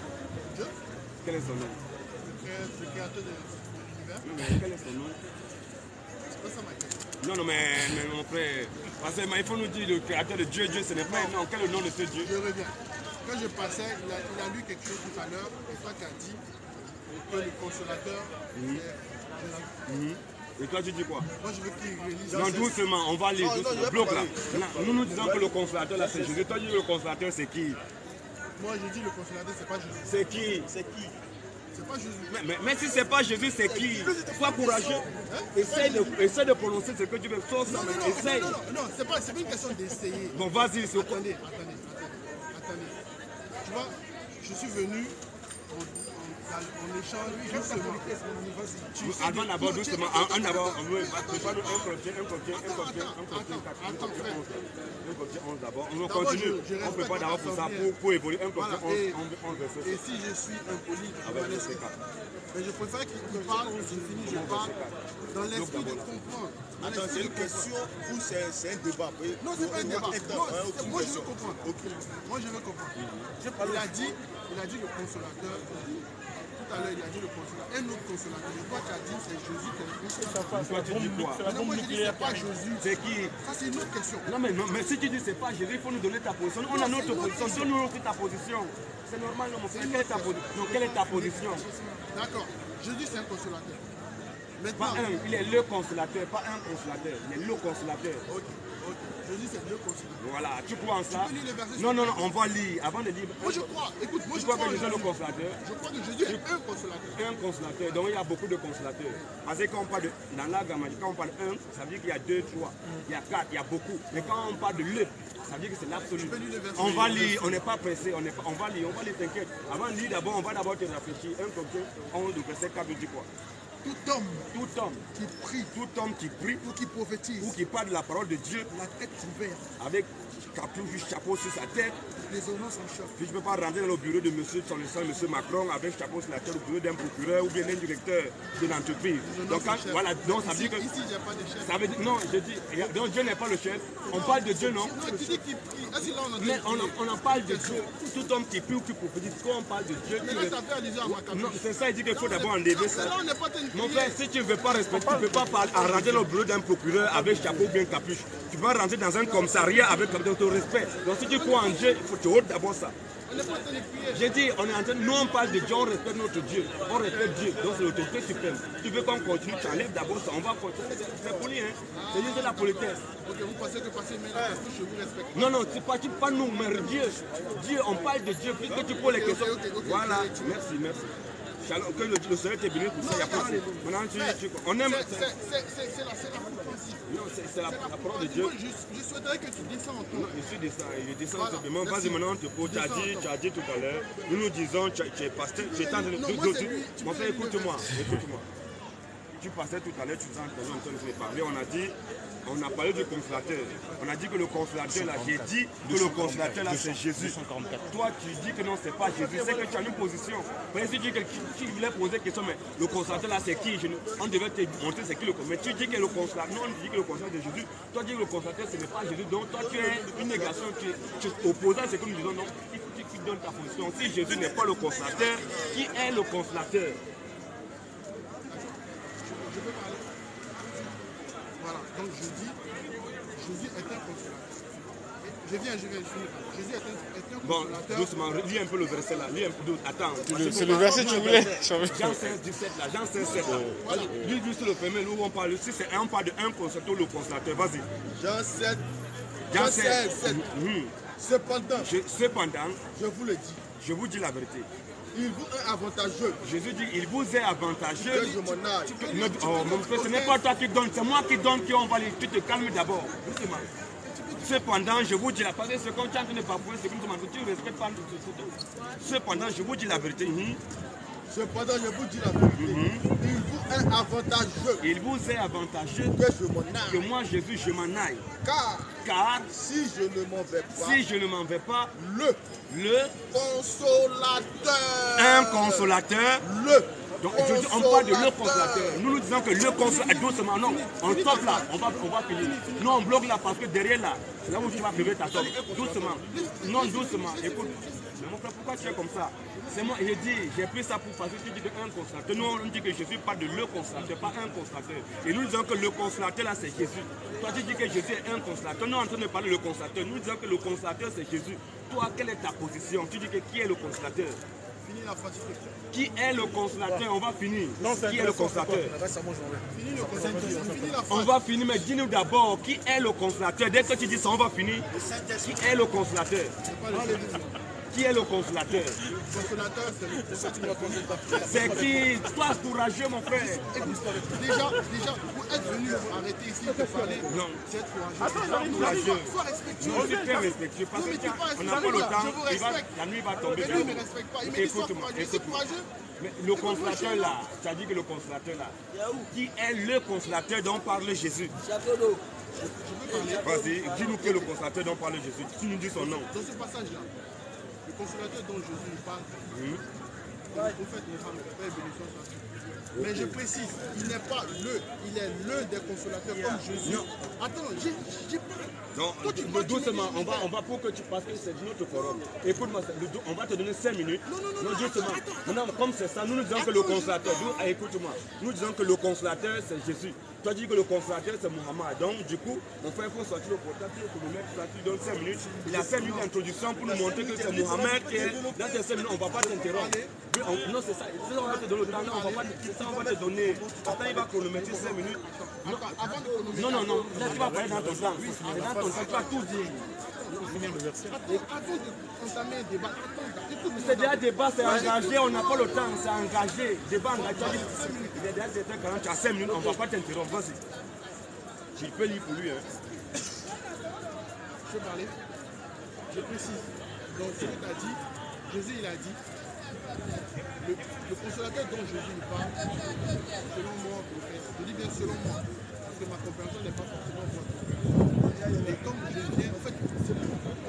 Dieu? Quel est son nom? Le créateur de l'univers. Non, mais quel est son nom? C'est pas ça ma question. Non, non, mais mon frère, parce qu'il faut nous dire le créateur de Dieu, Dieu, ce n'est pas un nom. Quel est le nom de ce Dieu? Je reviens. Quand je passais, il a lu quelque chose tout à l'heure, et toi qui as dit que le consolateur, Et toi, tu dis quoi? moi je veux qu'il réalise. Non, doucement, on va lire. Non, non, je vais Bloc là. parler. Nous nous disons que le consolateur, là, c'est Jésus. Toi, tu dis le consolateur, c'est qui? Moi je dis le consolateur, c'est pas Jésus. C'est qui? C'est qui? C'est pas Jésus. Mais si c'est pas Jésus, c'est qui? Sois courageux. Essaye de prononcer ce que tu veux. Sauf ça, mais essaye. Non, c'est pas une question d'essayer. Bon, vas-y, c'est quoi? Attendez. Tu vois, je suis venu en échange doucement. Avant d'abord, doucement. On d'abord, on veut préparer un d'abord. On continue. On prépare d'abord pour ça, pour évoluer. Un Voilà. côté 11 verset. Et si je suis impoli, je dois laisser. Mais je préfère qu'il parle, je finis, je parle, dans l'esprit de comprendre. Attends, c'est une question ou c'est un débat? Non, c'est pas un débat. Non, moi je veux comprendre. Moi je veux comprendre. Il a dit le consolateur. Tout à l'heure, il a dit le consolateur. Un autre consolateur. Et toi, tu as dit c'est Jésus qui est le consolateur. Toi, tu dis quoi? Non, moi je dis c'est pas Jésus. C'est qui? Ça, c'est une autre question. Non, mais si tu dis c'est pas Jésus, il faut nous donner ta position. On a notre position. Donne-nous aussi ta position. C'est normal, non, mon frère. Quelle est ta position? Non, quelle est ta position? D'accord. Jésus, c'est un consolateur. Pas Maintenant, un, il est le consolateur, pas un consolateur. Il est le consolateur. ok. Jésus, c'est le consolateur. Voilà, tu crois en ça? Tu peux lire le verset Non, on va lire. Avant de lire. Moi, je crois. Écoute, moi, Tu je crois crois que en Jésus est le Jésus. consolateur? Je crois que Jésus est un consolateur. Un consolateur, donc il y a beaucoup de consolateurs. Parce que quand on parle de, dans la gamme, quand on parle un, ça veut dire qu'il y a deux, trois, il y a quatre, il y a beaucoup. Mais quand on parle de le, ça veut dire que c'est l'absolu. On va lire, on n'est pas pressé, on va lire, t'inquiète. Avant de lire d'abord, on va d'abord te réfléchir. 1 Corinthiens 11, verset 4, dit quoi? Tout homme Tout homme qui prie ou qui prophétise, ou qui parle de la parole de Dieu la tête ouverte, avec capuche, chapeau sur sa tête. les honneurs s'en choc. Puis je ne peux pas rentrer dans le bureau de monsieur Macron avec chapeau sur la tête au bureau d'un procureur ou bien d'un directeur de l'entreprise. Donc voilà, donc ça veut dire que... Ici, il n'y a pas de chef. Ça veut dire, non, je dis, donc Dieu n'est pas le chef. On parle de Dieu, non? Non, tu dis qu'il prie. Ah, si là, on a Mais on en parle de Dieu. Tout homme qui prie ou qui prophétise, quand on parle de Dieu, Mais là, tu as fait allusion à ma capuche. non, c'est ça, il dit qu'il faut d'abord enlever ça. Là, on n'est pas en train de Mon prier. frère, si tu ne veux pas respecter, tu ne peux pas rentrer dans le bureau d'un procureur avec chapeau ou bien capuche. Tu vas rentrer dans un commissariat avec ton respect. Donc si tu crois en Dieu, il faut que tu ôtes d'abord ça. On n'est pas en train de prier. J'ai dit, on est en train, nous on parle de Dieu, on respecte notre Dieu. On respecte Dieu, donc c'est l'autorité suprême. Si tu veux qu'on continue, tu enlèves d'abord ça, on va continuer. C'est poli, hein. C'est juste de la politesse. Ok, vous pensez que passer une main je vous respecte. Non, non, c'est pas nous, mais Dieu. Dieu, on parle de Dieu, puisque tu poses les questions. ok, Voilà, merci. Shalom, que le Seigneur t'ait béni pour ça, il n'y a pas de... On aime... C'est la fréquence. Non, c'est la parole de Dieu. Moi, je souhaiterais que tu descends en toi. Je descends Voilà, simplement. Vas-y, merci. maintenant, on te pose. Tu as dit tout à l'heure. Nous disons, tu es pasteur, tu es en train de... Non, moi, c'est lui. Tu Mon peux frère, lire le écoute-moi. Tu passais tout à l'heure, tu nous as entendu nous parler. On a parlé du consolateur. On a dit que le consolateur, là, j'ai dit que le consolateur, là, c'est Jésus. Toi, tu dis que non, c'est pas Jésus. C'est que tu as une position. Mais si tu dis que tu voulais poser une question, mais le consolateur, là, c'est qui? On devait te montrer c'est qui le consolateur. Mais tu dis que le consolateur, non, on dit que le consolateur, c'est Jésus. Toi, tu dis que le consolateur, ce n'est pas Jésus. Donc, toi, tu es une négation. Tu es opposant à ce que nous disons. Non, il faut que tu donnes ta position. Si Jésus n'est pas le consolateur, qui est le consolateur? Voilà, donc je dis, Jésus est un consolateur. Je viens. Jésus est un Bon, consolateur. doucement, lis un peu le verset là. Lis un peu, attends. C'est le verset que tu voulais. Jean 16, 17 là. Jean 16, 7 là. Voilà. Lis juste le premier, où on parle. Si c'est on parle de un consolateur ou le consolateur, vas-y. Jean 7. Jean 16, 7. Cependant, cependant, je vous le dis, je vous dis la vérité. il vous est avantageux Jésus dit, il vous est avantageux. que je m'en aille. Oh, mon frère, ce n'est pas toi qui donne, c'est moi qui donne, qui on va aller. Tu te calmes d'abord. Doucement. Cependant, je vous dis la parole, c'est comme tu es en train de parcourir, c'est comme tu ne respectes pas. Cependant, je vous dis la vérité. Cependant, je vous dis la vérité. Il vous est avantageux Il vous est avantageux que je m'en aille. que moi, Jésus, je m'en aille. car si je ne m'en vais pas, si je ne m'en vais pas, le consolateur, un consolateur, donc on parle de le consolateur. Nous disons que le consolateur, doucement, non, on stoppe là, on va finir. Nous on bloque là parce que derrière là, c'est là où tu vas priver ta somme. Doucement, non doucement, écoute. Mais mon frère, pourquoi tu es comme ça? C'est moi, j'ai pris ça pour parce que tu dis que un consolateur. Nous on dit que Jésus parle de le consolateur, pas un consolateur. Et nous disons que le consolateur là c'est Jésus. Toi tu dis que Jésus est un consolateur. Nous on est en train de parler de le consolateur. Nous disons que le consolateur c'est Jésus. Toi, quelle est ta position? Tu dis que qui est le consolateur? Fini la phrase. Qui est le consolateur? On va finir. Qui est le consolateur? Fini le consolateur. Fini la phrase. On va finir, mais dis-nous d'abord qui est le consolateur. Dès que tu dis ça, on va finir. Qui est le consolateur? Qui est le consolateur? Le consolateur, C'est qui? Sois courageux, mon frère. déjà, vous êtes venu arrêter ici de parler. Non. C'est Courageux. Sois respectueux. Je suis très respectueux parce qu'on n'a pas le temps. La nuit va tomber. Mais lui, il ne me respecte pas. Il me dit sois courageux. C'est courageux. Mais le consolateur là, tu as dit que le consolateur là, qui est le consolateur dont parle Jésus? Vas-y, dis-nous que le consolateur dont parle Jésus. Tu nous dis son nom. Dans ce passage-là, le consolateur dont Jésus nous parle, c'est le prophète Mohammed, Père bénédiction soit sur lui. Mais je précise, il n'est pas il est l'un des consolateurs comme Jésus. Non. Attends, j'ai pas. Non, doucement, on va pour que tu passes, c'est notre forum. Écoute-moi, on va te donner 5 minutes. Non, doucement. Maintenant, comme c'est ça, nous disons que le consolateur, écoute-moi, nous disons que le consolateur c'est Jésus. Toi, tu dis que le consolateur c'est Muhammad. Donc, du coup, mon frère, il faut sortir le portable, pour nous mettre ça, tu donnes 5 minutes. Il a 5 minutes d'introduction pour nous montrer que c'est Muhammad qui est. Dans tes 5 minutes, on ne va pas t'interrompre. Non, c'est ça. On va te donner le temps. Non, on va te donner. Attends, il va chronométrer 5 minutes. Non. Là, tu vas parler dans ton temps. C'est dans ton temps, tu vas tout dire. Avant d'entamer un débat, C'est déjà débat, c'est engagé, on n'a pas le temps, c'est engagé. Débat engagé. Il est déjà 7h40, tu as 5 minutes, on ne va pas t'interrompre. Vas-y. Tu peux lire pour lui. Je peux parler. Je précise. Donc, ce que tu as dit, Jésus, il a dit, le consolateur dont Jésus nous parle, selon moi, je dis bien selon moi, parce que ma compréhension n'est pas forcément votre. Et comme je viens, en fait,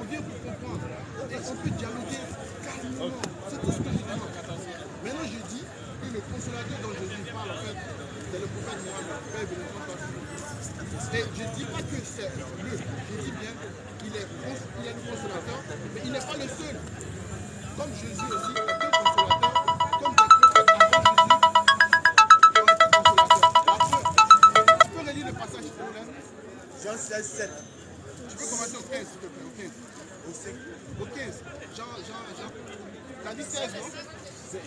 on vient pour comprendre. Et on peut dialoguer calmement. C'est tout ce que je dis. Maintenant, je dis que le consolateur dont Jésus parle, en fait, c'est le prophète Mohammed, Père bénédiction soit sur lui. Et je ne dis pas que c'est le, je dis bien qu'il est le consolateur, mais il n'est pas le seul. Comme Jésus aussi, il est un consolateur, comme des prophètes avant Jésus, qui ont été consolateurs. Tu peux relire le passage, s'il te plaît? Jean 16, 7. Tu peux commencer au 15, s'il te plaît, au 15. Au 15. Jean. Tu as dit 16, non?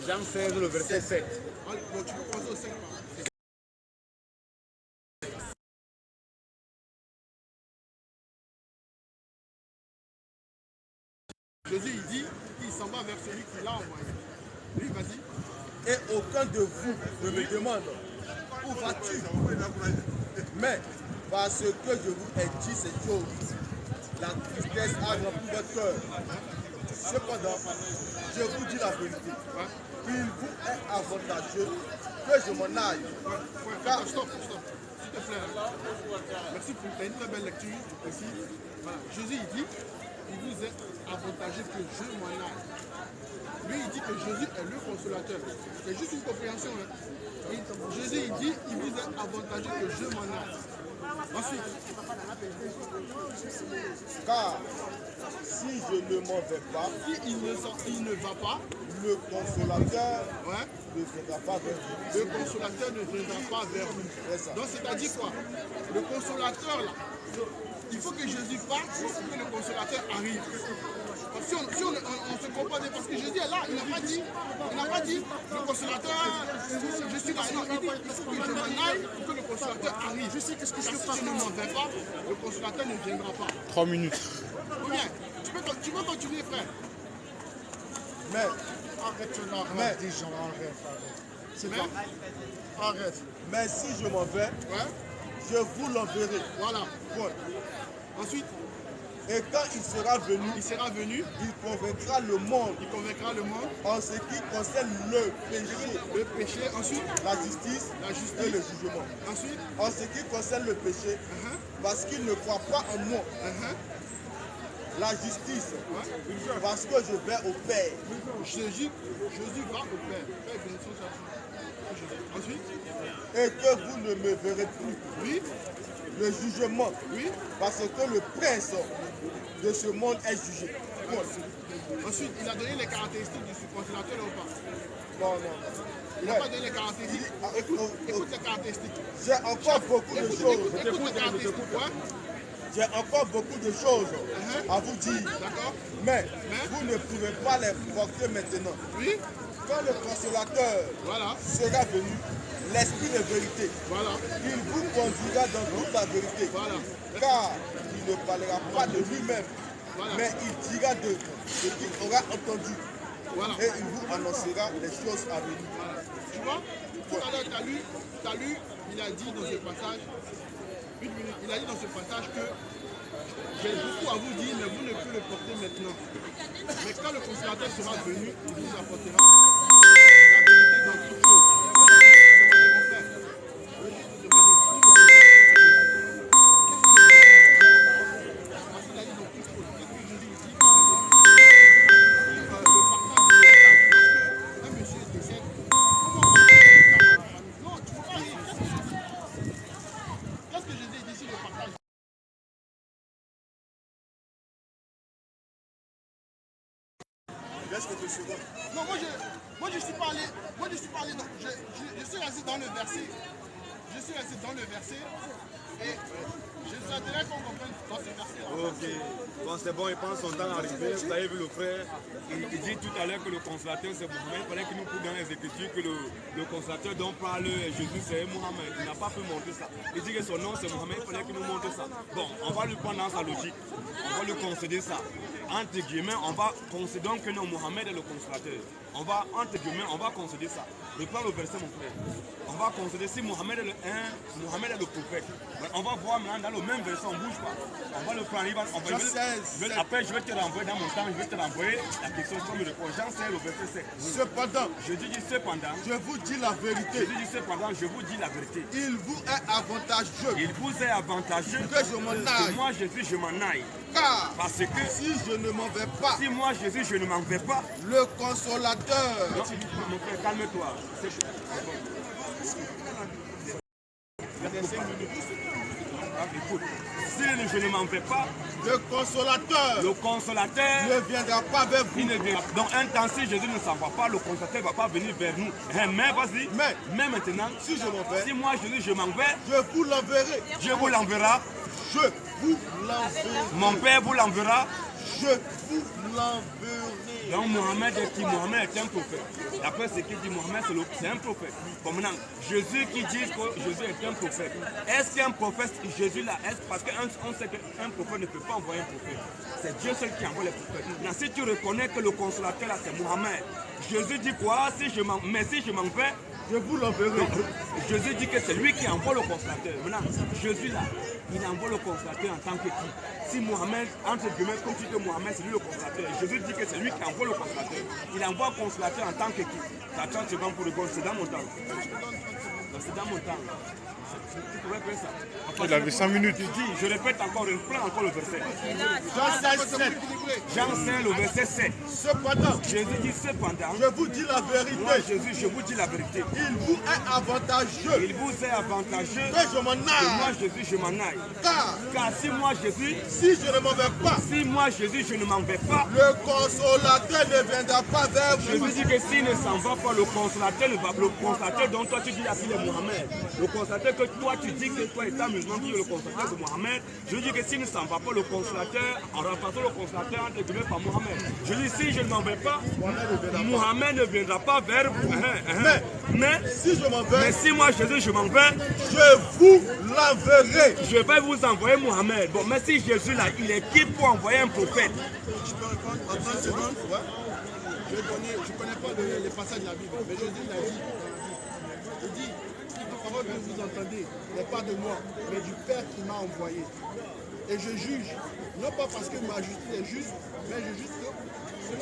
Jean 16, le verset 7. Bon, tu peux commencer au 5. Jésus, il dit qu'il s'en va vers celui qui l'a envoyé. Oui, vas-y. Et aucun de vous ne me demande où vas-tu? Mais parce que je vous ai dit ces choses, la tristesse a rempli votre cœur. Cependant, je vous dis la vérité. Il vous est avantageux que je m'en aille. Car... Stop. S'il te plaît. Merci pour une très belle lecture. Aussi. Voilà. Jésus, il dit, il vous est avantageux que je m'en aille. Lui, il dit que Jésus est le consolateur. C'est juste une compréhension. Hein. Jésus, il dit, il vous est avantageux que je m'en aille. Ensuite. Car si je ne m'en vais pas, si il ne va pas, le consolateur ne viendra pas vers vous. Le consolateur ne viendra pas vers vous. Donc c'est-à-dire quoi? Le consolateur là, il faut que Jésus parte pour que le consolateur arrive. Si on se comprend bien, parce que Jésus est là, il n'a pas dit, le consolateur, je suis là. Non, il dit, il faut que je m'en aille pour que le consolateur arrive. Je sais qu'est-ce que je fais. Si je ne m'en vais pas, le consolateur ne viendra pas. 3 minutes. Ou bien, tu peux continuer, frère. Mais, arrête, dis Jean, arrête. C'est vrai? Arrête. Mais si je m'en vais, je vous l'enverrai. Voilà. Point. Ensuite, et quand il sera venu, il convaincra le monde. En ce qui concerne le péché, ensuite la justice et le jugement. Ensuite, en ce qui concerne le péché, parce qu'ils ne croient pas en moi. La justice, parce que je vais au Père. Jésus va au Père. Ensuite, et que vous ne me verrez plus. oui, Le jugement, oui. parce que le prince de ce monde est jugé. Ensuite, il a donné les caractéristiques du consolateur ou pas? Non, non. Il n'a pas donné les caractéristiques. Écoute les caractéristiques. J'ai encore beaucoup de choses. Écoute les caractéristiques. Ouais. J'ai encore beaucoup de choses à vous dire. D'accord. Mais vous ne pouvez pas les porter maintenant. Oui. Quand le consolateur Voilà. sera venu, l'esprit de vérité, Voilà. il vous conduira dans toute la vérité. Voilà. Car il ne parlera pas de lui-même, Voilà. mais il dira de ce qu'il aura entendu. Voilà. Et il vous annoncera les choses à venir. Tu vois, tout à l'heure, tu as lu, il a dit dans ce passage, il a dit dans ce passage que j'ai beaucoup à vous dire, mais vous ne pouvez le porter maintenant. Mais quand le consolateur sera venu, il vous apportera la vérité dans toutes choses. Parce qu'il a dit dans toutes choses. Qu'est-ce que je dis ici, par exemple, le partage de la table. Parce qu'un monsieur décède, comment on partage la table à la famille? Non, tu ne peux pas rire. Qu'est-ce que je dis ici, le partage? Non, moi je suis pas allé. Moi je suis pas allé. Je suis resté dans le verset. Je suis resté dans le verset et je souhaiterais qu'on comprenne dans ce verset. Ok, bon c'est bon, il prend son temps à arriver. Vous avez vu le frère, il dit tout à l'heure que le consolateur c'est Mohamed. Il fallait qu'il nous prouve dans les Écritures que le consolateur dont parle Jésus c'est Mohamed. Il n'a pas pu montrer ça. Il dit que son nom c'est Mohamed, il fallait qu'il nous montre ça. Bon, on va lui prendre dans sa logique. On va lui concéder ça. Entre guillemets, on va concéder que non, Mohamed est le consolateur. On va, entre guillemets, on va concéder ça. Reprends le verset, mon frère. On va concéder si Mohamed est Mohamed est le prophète. Mais on va voir maintenant dans le même verset, on ne bouge pas. On va le prendre, après je vais te renvoyer dans mon temps, je vais te renvoyer la question comme je réponds. Jean 16, le verset 7. Cependant, Je dis cependant, je vous dis la vérité. je dis cependant, je vous dis la vérité. Il vous est avantageux Il vous est avantageux que je m'en que aille. moi Jésus je m'en aille. Car Parce que si je ne m'en vais pas, si moi Jésus je ne m'en vais pas, le consolateur, non, mon frère, calme-toi. Écoute, si je ne m'en vais pas, le consolateur le consolateur ne viendra pas vers il vous. ne vient. Donc un temps, si Jésus ne s'en va pas, le consolateur ne va pas venir vers nous. Mais vas-y, mais maintenant, Si je m'en vais, si moi Jésus je m'en vais, je vous l'enverrai. Dieu vous l'enverra, Je vous l'enverrai. mon Père vous l'enverra. Je vous l'enverrai. Donc Mohamed est qui? Mohamed est un prophète. D'après ce qu'il dit, Mohamed c'est un prophète. Bon, maintenant, Jésus qui dit que Jésus est un prophète. Est-ce qu'un prophète, Jésus là, parce qu'on sait qu'un prophète ne peut pas envoyer un prophète. C'est Dieu seul qui envoie les prophètes. Maintenant, si tu reconnais que le consolateur là c'est Mohamed, Jésus dit quoi? Mais si je m'en vais, Je vous l'enverrai. donc, Jésus dit que c'est lui qui envoie le consolateur. Maintenant, Jésus là, il envoie le consolateur en tant que qui? Si Mohamed, entre guillemets, comme tu dis Mohamed, c'est lui le consolateur. Jésus dit que c'est lui qui envoie le consolateur. Il envoie le consolateur en tant que qui? Attends, c'est bon pour le bon, c'est dans mon temps. C'est dans mon temps. Tu pourrais faire ça. Enfin, Il avait 5 minutes. Je dis, je répète encore, je prends encore le verset. Jean 16, 7. Jean 5, le verset 7. Cependant, Jésus dit cependant, je vous dis la vérité. moi Jésus, je vous dis la vérité. Il vous est avantageux Il vous est avantageux que je m'en que moi aille. Jésus, je m'en aille. Car Car si moi Jésus, si je ne m'en vais pas, si moi Jésus, je ne m'en vais pas, le consolateur ne viendra pas vers je vous. vous dis que s'il ne s'en va pas, le consolateur dont toi tu dis là, c'est Mohamed. Le consolateur que toi tu dis que toi étant musulman, tu es le consolateur de Mohamed. Je dis que s'il ne s'en va pas, le consolateur, en remplaçant le consolateur entre guillemets par Mohamed. Je dis si je ne m'en vais pas, Mohamed ne viendra pas vers vous. Mais Si je m'en vais, si moi Jésus, je m'en vais, je vous l'enverrai. je vais vous envoyer Mohamed. Bon, mais si Jésus là, il est qui pour envoyer un prophète? Je peux répondre en 30 secondes. Je ne connais pas les passages de la Bible, mais Jésus l'a dit dans la Bible. Il dit, la parole que vous entendez n'est pas de moi, mais du Père qui m'a envoyé. Et je juge, non pas parce que ma justice est juste, mais je juge que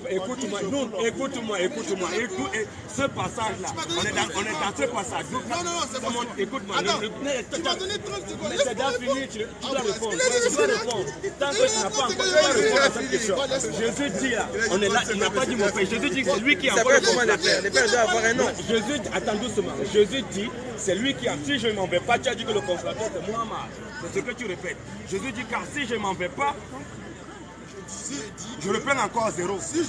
Écoute-moi. Ce passage-là, on est dans ce passage. Non, écoute-moi. Tu m'as donné 30 secondes. C'est déjà fini, tu dois répondre. Tant que tu n'as pas encore répondu à cette question. Jésus dit là, on est là, il n'a pas dit mon père. Jésus dit c'est lui qui a envoyé le consolateur. Les pères doivent avoir un nom. Jésus, attends doucement. Jésus dit, c'est lui qui a. Si je ne m'en vais pas, tu as dit que le consolateur c'est Muhammad. C'est ce que tu répètes. Jésus dit car si je ne m'en vais pas, je reprends encore à zéro. Si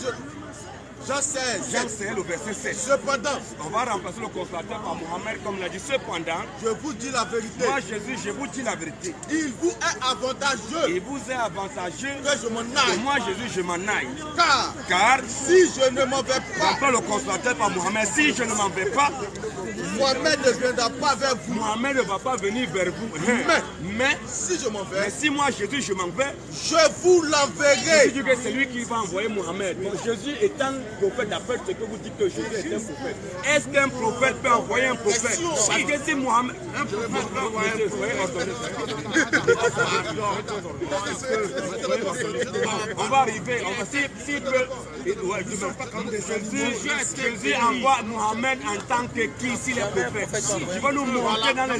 Jean 16, le verset 7. Cependant, on va remplacer le consolateur par Mohamed comme l'a dit. Cependant, je vous dis la vérité. Moi Jésus, je vous dis la vérité. Il vous est avantageux. Il vous est avantageux que je m'en aille. Moi Jésus, je m'en aille. Car si je ne m'en vais pas, pas le consolateur par Mohamed. Si je ne m'en vais pas, Mohamed ne viendra pas vers vous. Mohamed ne va pas venir vers vous. Mais si je m'en vais, mais si moi Jésus je m'en vais, je vous l'enverrai. Jésus dit que c'est lui qui va envoyer Mohamed. Donc Jésus étant prophète, d'après ce que vous dites que Jésus est un prophète. Est-ce qu'un prophète peut envoyer un prophète? Parce que si Mohamed, un prophète peut envoyer un prophète. On va arriver. S'il peut, Jésus envoie Mohamed en tant que qui s'il est prophète. Je vais nous montrer dans le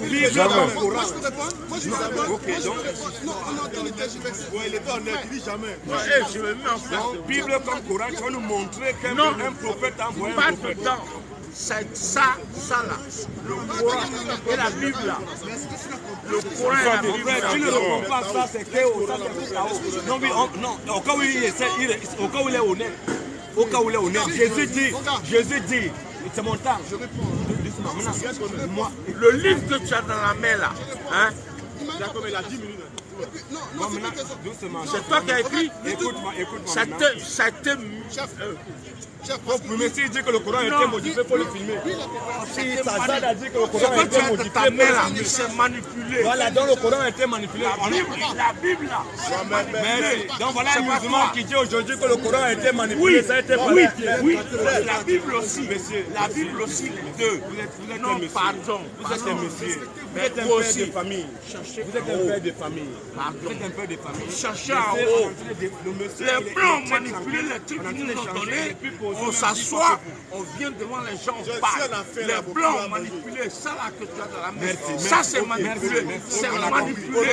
Bible comme Coran. Moi je peux répondre. Moi je peux répondre. Ok, donc. Non, on entend le texte, je vais. Il est honnête, il dit jamais. Je me mets en face. Bible comme Coran, tu vas nous montrer qu'un prophète a envoyé un prophète. Dedans. C'est ça là. Le Coran et la Bible là. Le Coran et la Bible. Tu ne réponds pas à ça, c'est que ça c'est chaos. Non, oui, non, au cas où il est honnête. Au cas où il est honnête. Jésus dit, c'est mon temps. Je réponds. Moi, le livre que tu as dans la main là, hein? D'accord, mais il a 10 minutes. Non, doucement. C'est toi qui as écrit. Écoute-moi. Chef, mais s'il dit que le Coran a été modifié, il faut le filmer. Si Tazad a dit que le Coran a été modifié, c'est manipulé. Voilà, donc le Coran a été manipulé. La Bible là. Merci. Donc voilà un musulman qui dit aujourd'hui que le Coran a été manipulé. Ça a été manipulé. Oui, la Bible aussi, monsieur. La Bible aussi, les deux. Vous êtes non, un monsieur. pardon. Vous êtes un monsieur. Vous êtes un père de famille. Vous êtes un père de famille. Vous êtes un père de famille. Cherchez en haut. Les blancs ont manipulé les trucs qu'ils nous ont donnés. On s'assoit, on vient devant les gens, on parle. Les blancs ont manipulé. Ça là que tu as dans la main. Ça c'est manipulé. C'est manipulé.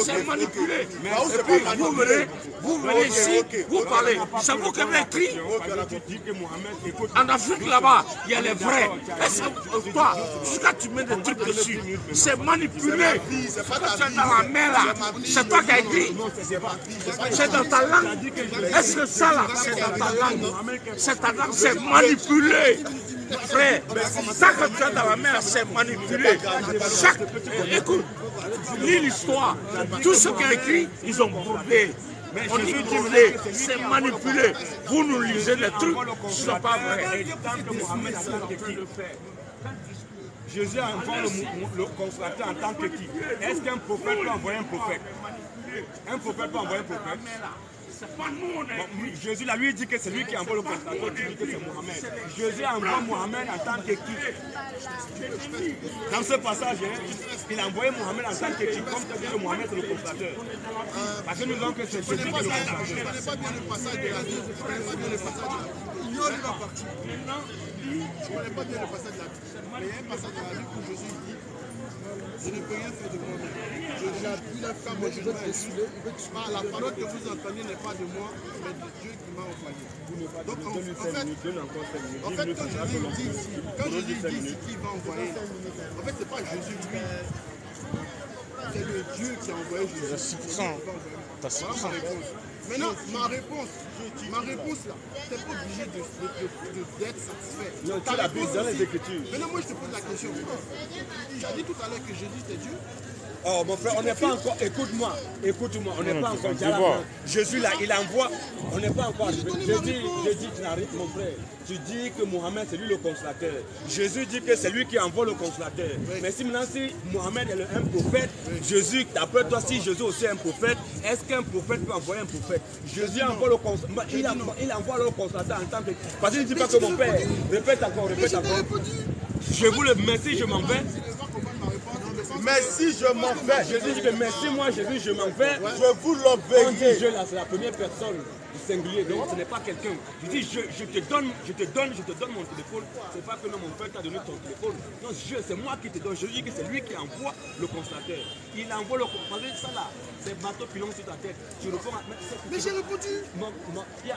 C'est manipulé. Et puis vous venez ici, vous parlez. C'est vous qui avez écrit. En Afrique là-bas, il y a les vrais. Est-ce que toi, jusqu'à tu mets des trucs dessus, c'est manipulé. Ce que tu as dans la main là, c'est toi qui as écrit. C'est dans ta langue. Est-ce que ça là, c'est dans ta langue? C'est manipulé. Frère, ça que tu as dans la main, c'est manipulé. Écoute, lis l'histoire. Tout ce qui est écrit, ils ont brodé. On dit brodé, c'est manipulé. Vous nous lisez des trucs qui ne sont pas vrais. Jésus envoie le consolateur en tant que qui? Est-ce qu'un prophète peut envoyer un prophète? Un prophète peut envoyer un prophète? Jésus là, lui dit que c'est lui qui envoie le consolateur, tu dis que c'est Mohamed. Jésus envoie Mohamed en tant que qui? Dans ce passage, il a envoyé Mohamed en tant que qui? Comme tu dis que Mohamed c'est le consolateur. Parce que nous disons que c'est Jésus qui est le consolateur. Je ne connais pas bien le passage de la Bible. Je ne connais pas bien le passage de la Bible. Ignore la partie. Je ne connais pas bien le passage de la Bible. Mais il y a un passage de la Bible où Jésus dit je ne peux rien faire de moi-même. Je la parole que vous entendez n'est pas de moi, mais de Dieu qui m'a envoyé. Donc en fait, quand Jésus dit qui va envoyer, en fait, ce n'est pas Jésus lui. C'est le Dieu qui a envoyé Jésus. Voilà ma réponse. Maintenant, ma réponse là, tu n'es pas obligé d'être satisfait. Non, tu l'as vu dans les Écritures. Maintenant, moi je te pose la question. Tu as dit tout à l'heure que Jésus c'est Dieu. Oh mon frère, on n'est pas encore, écoute-moi, on n'est pas encore. Jésus là, il envoie, on n'est pas encore. Je dis, tu n'arrives mon frère. Tu dis que Mohamed c'est lui le consolateur. Jésus dit que c'est lui qui envoie le consolateur. Oui. Mais si maintenant si Mohamed est un prophète, oui. Jésus, d'après toi, si Jésus aussi est un prophète, est-ce qu'un prophète peut envoyer un prophète? Jésus envoie le consolateur. Il envoie le consolateur en tant que. Parce qu'il ne dit pas que mon père. Répète encore. Je vous le remercie, je m'en vais. Mais si je m'en vais, Jésus dit que merci moi Jésus, je m'en vais. je vous On dit l'enverrai. je là, c'est la première personne du singulier, donc ce n'est pas quelqu'un. Je dis je te donne mon téléphone. C'est pas que non, mon frère t'a donné ton téléphone. Non, c'est moi qui te donne. Je dis que c'est lui qui envoie le constateur. Il envoie le constateur. Ça là, c'est bateau pilon sur ta tête. Tu réponds à... Mais j'ai répondu.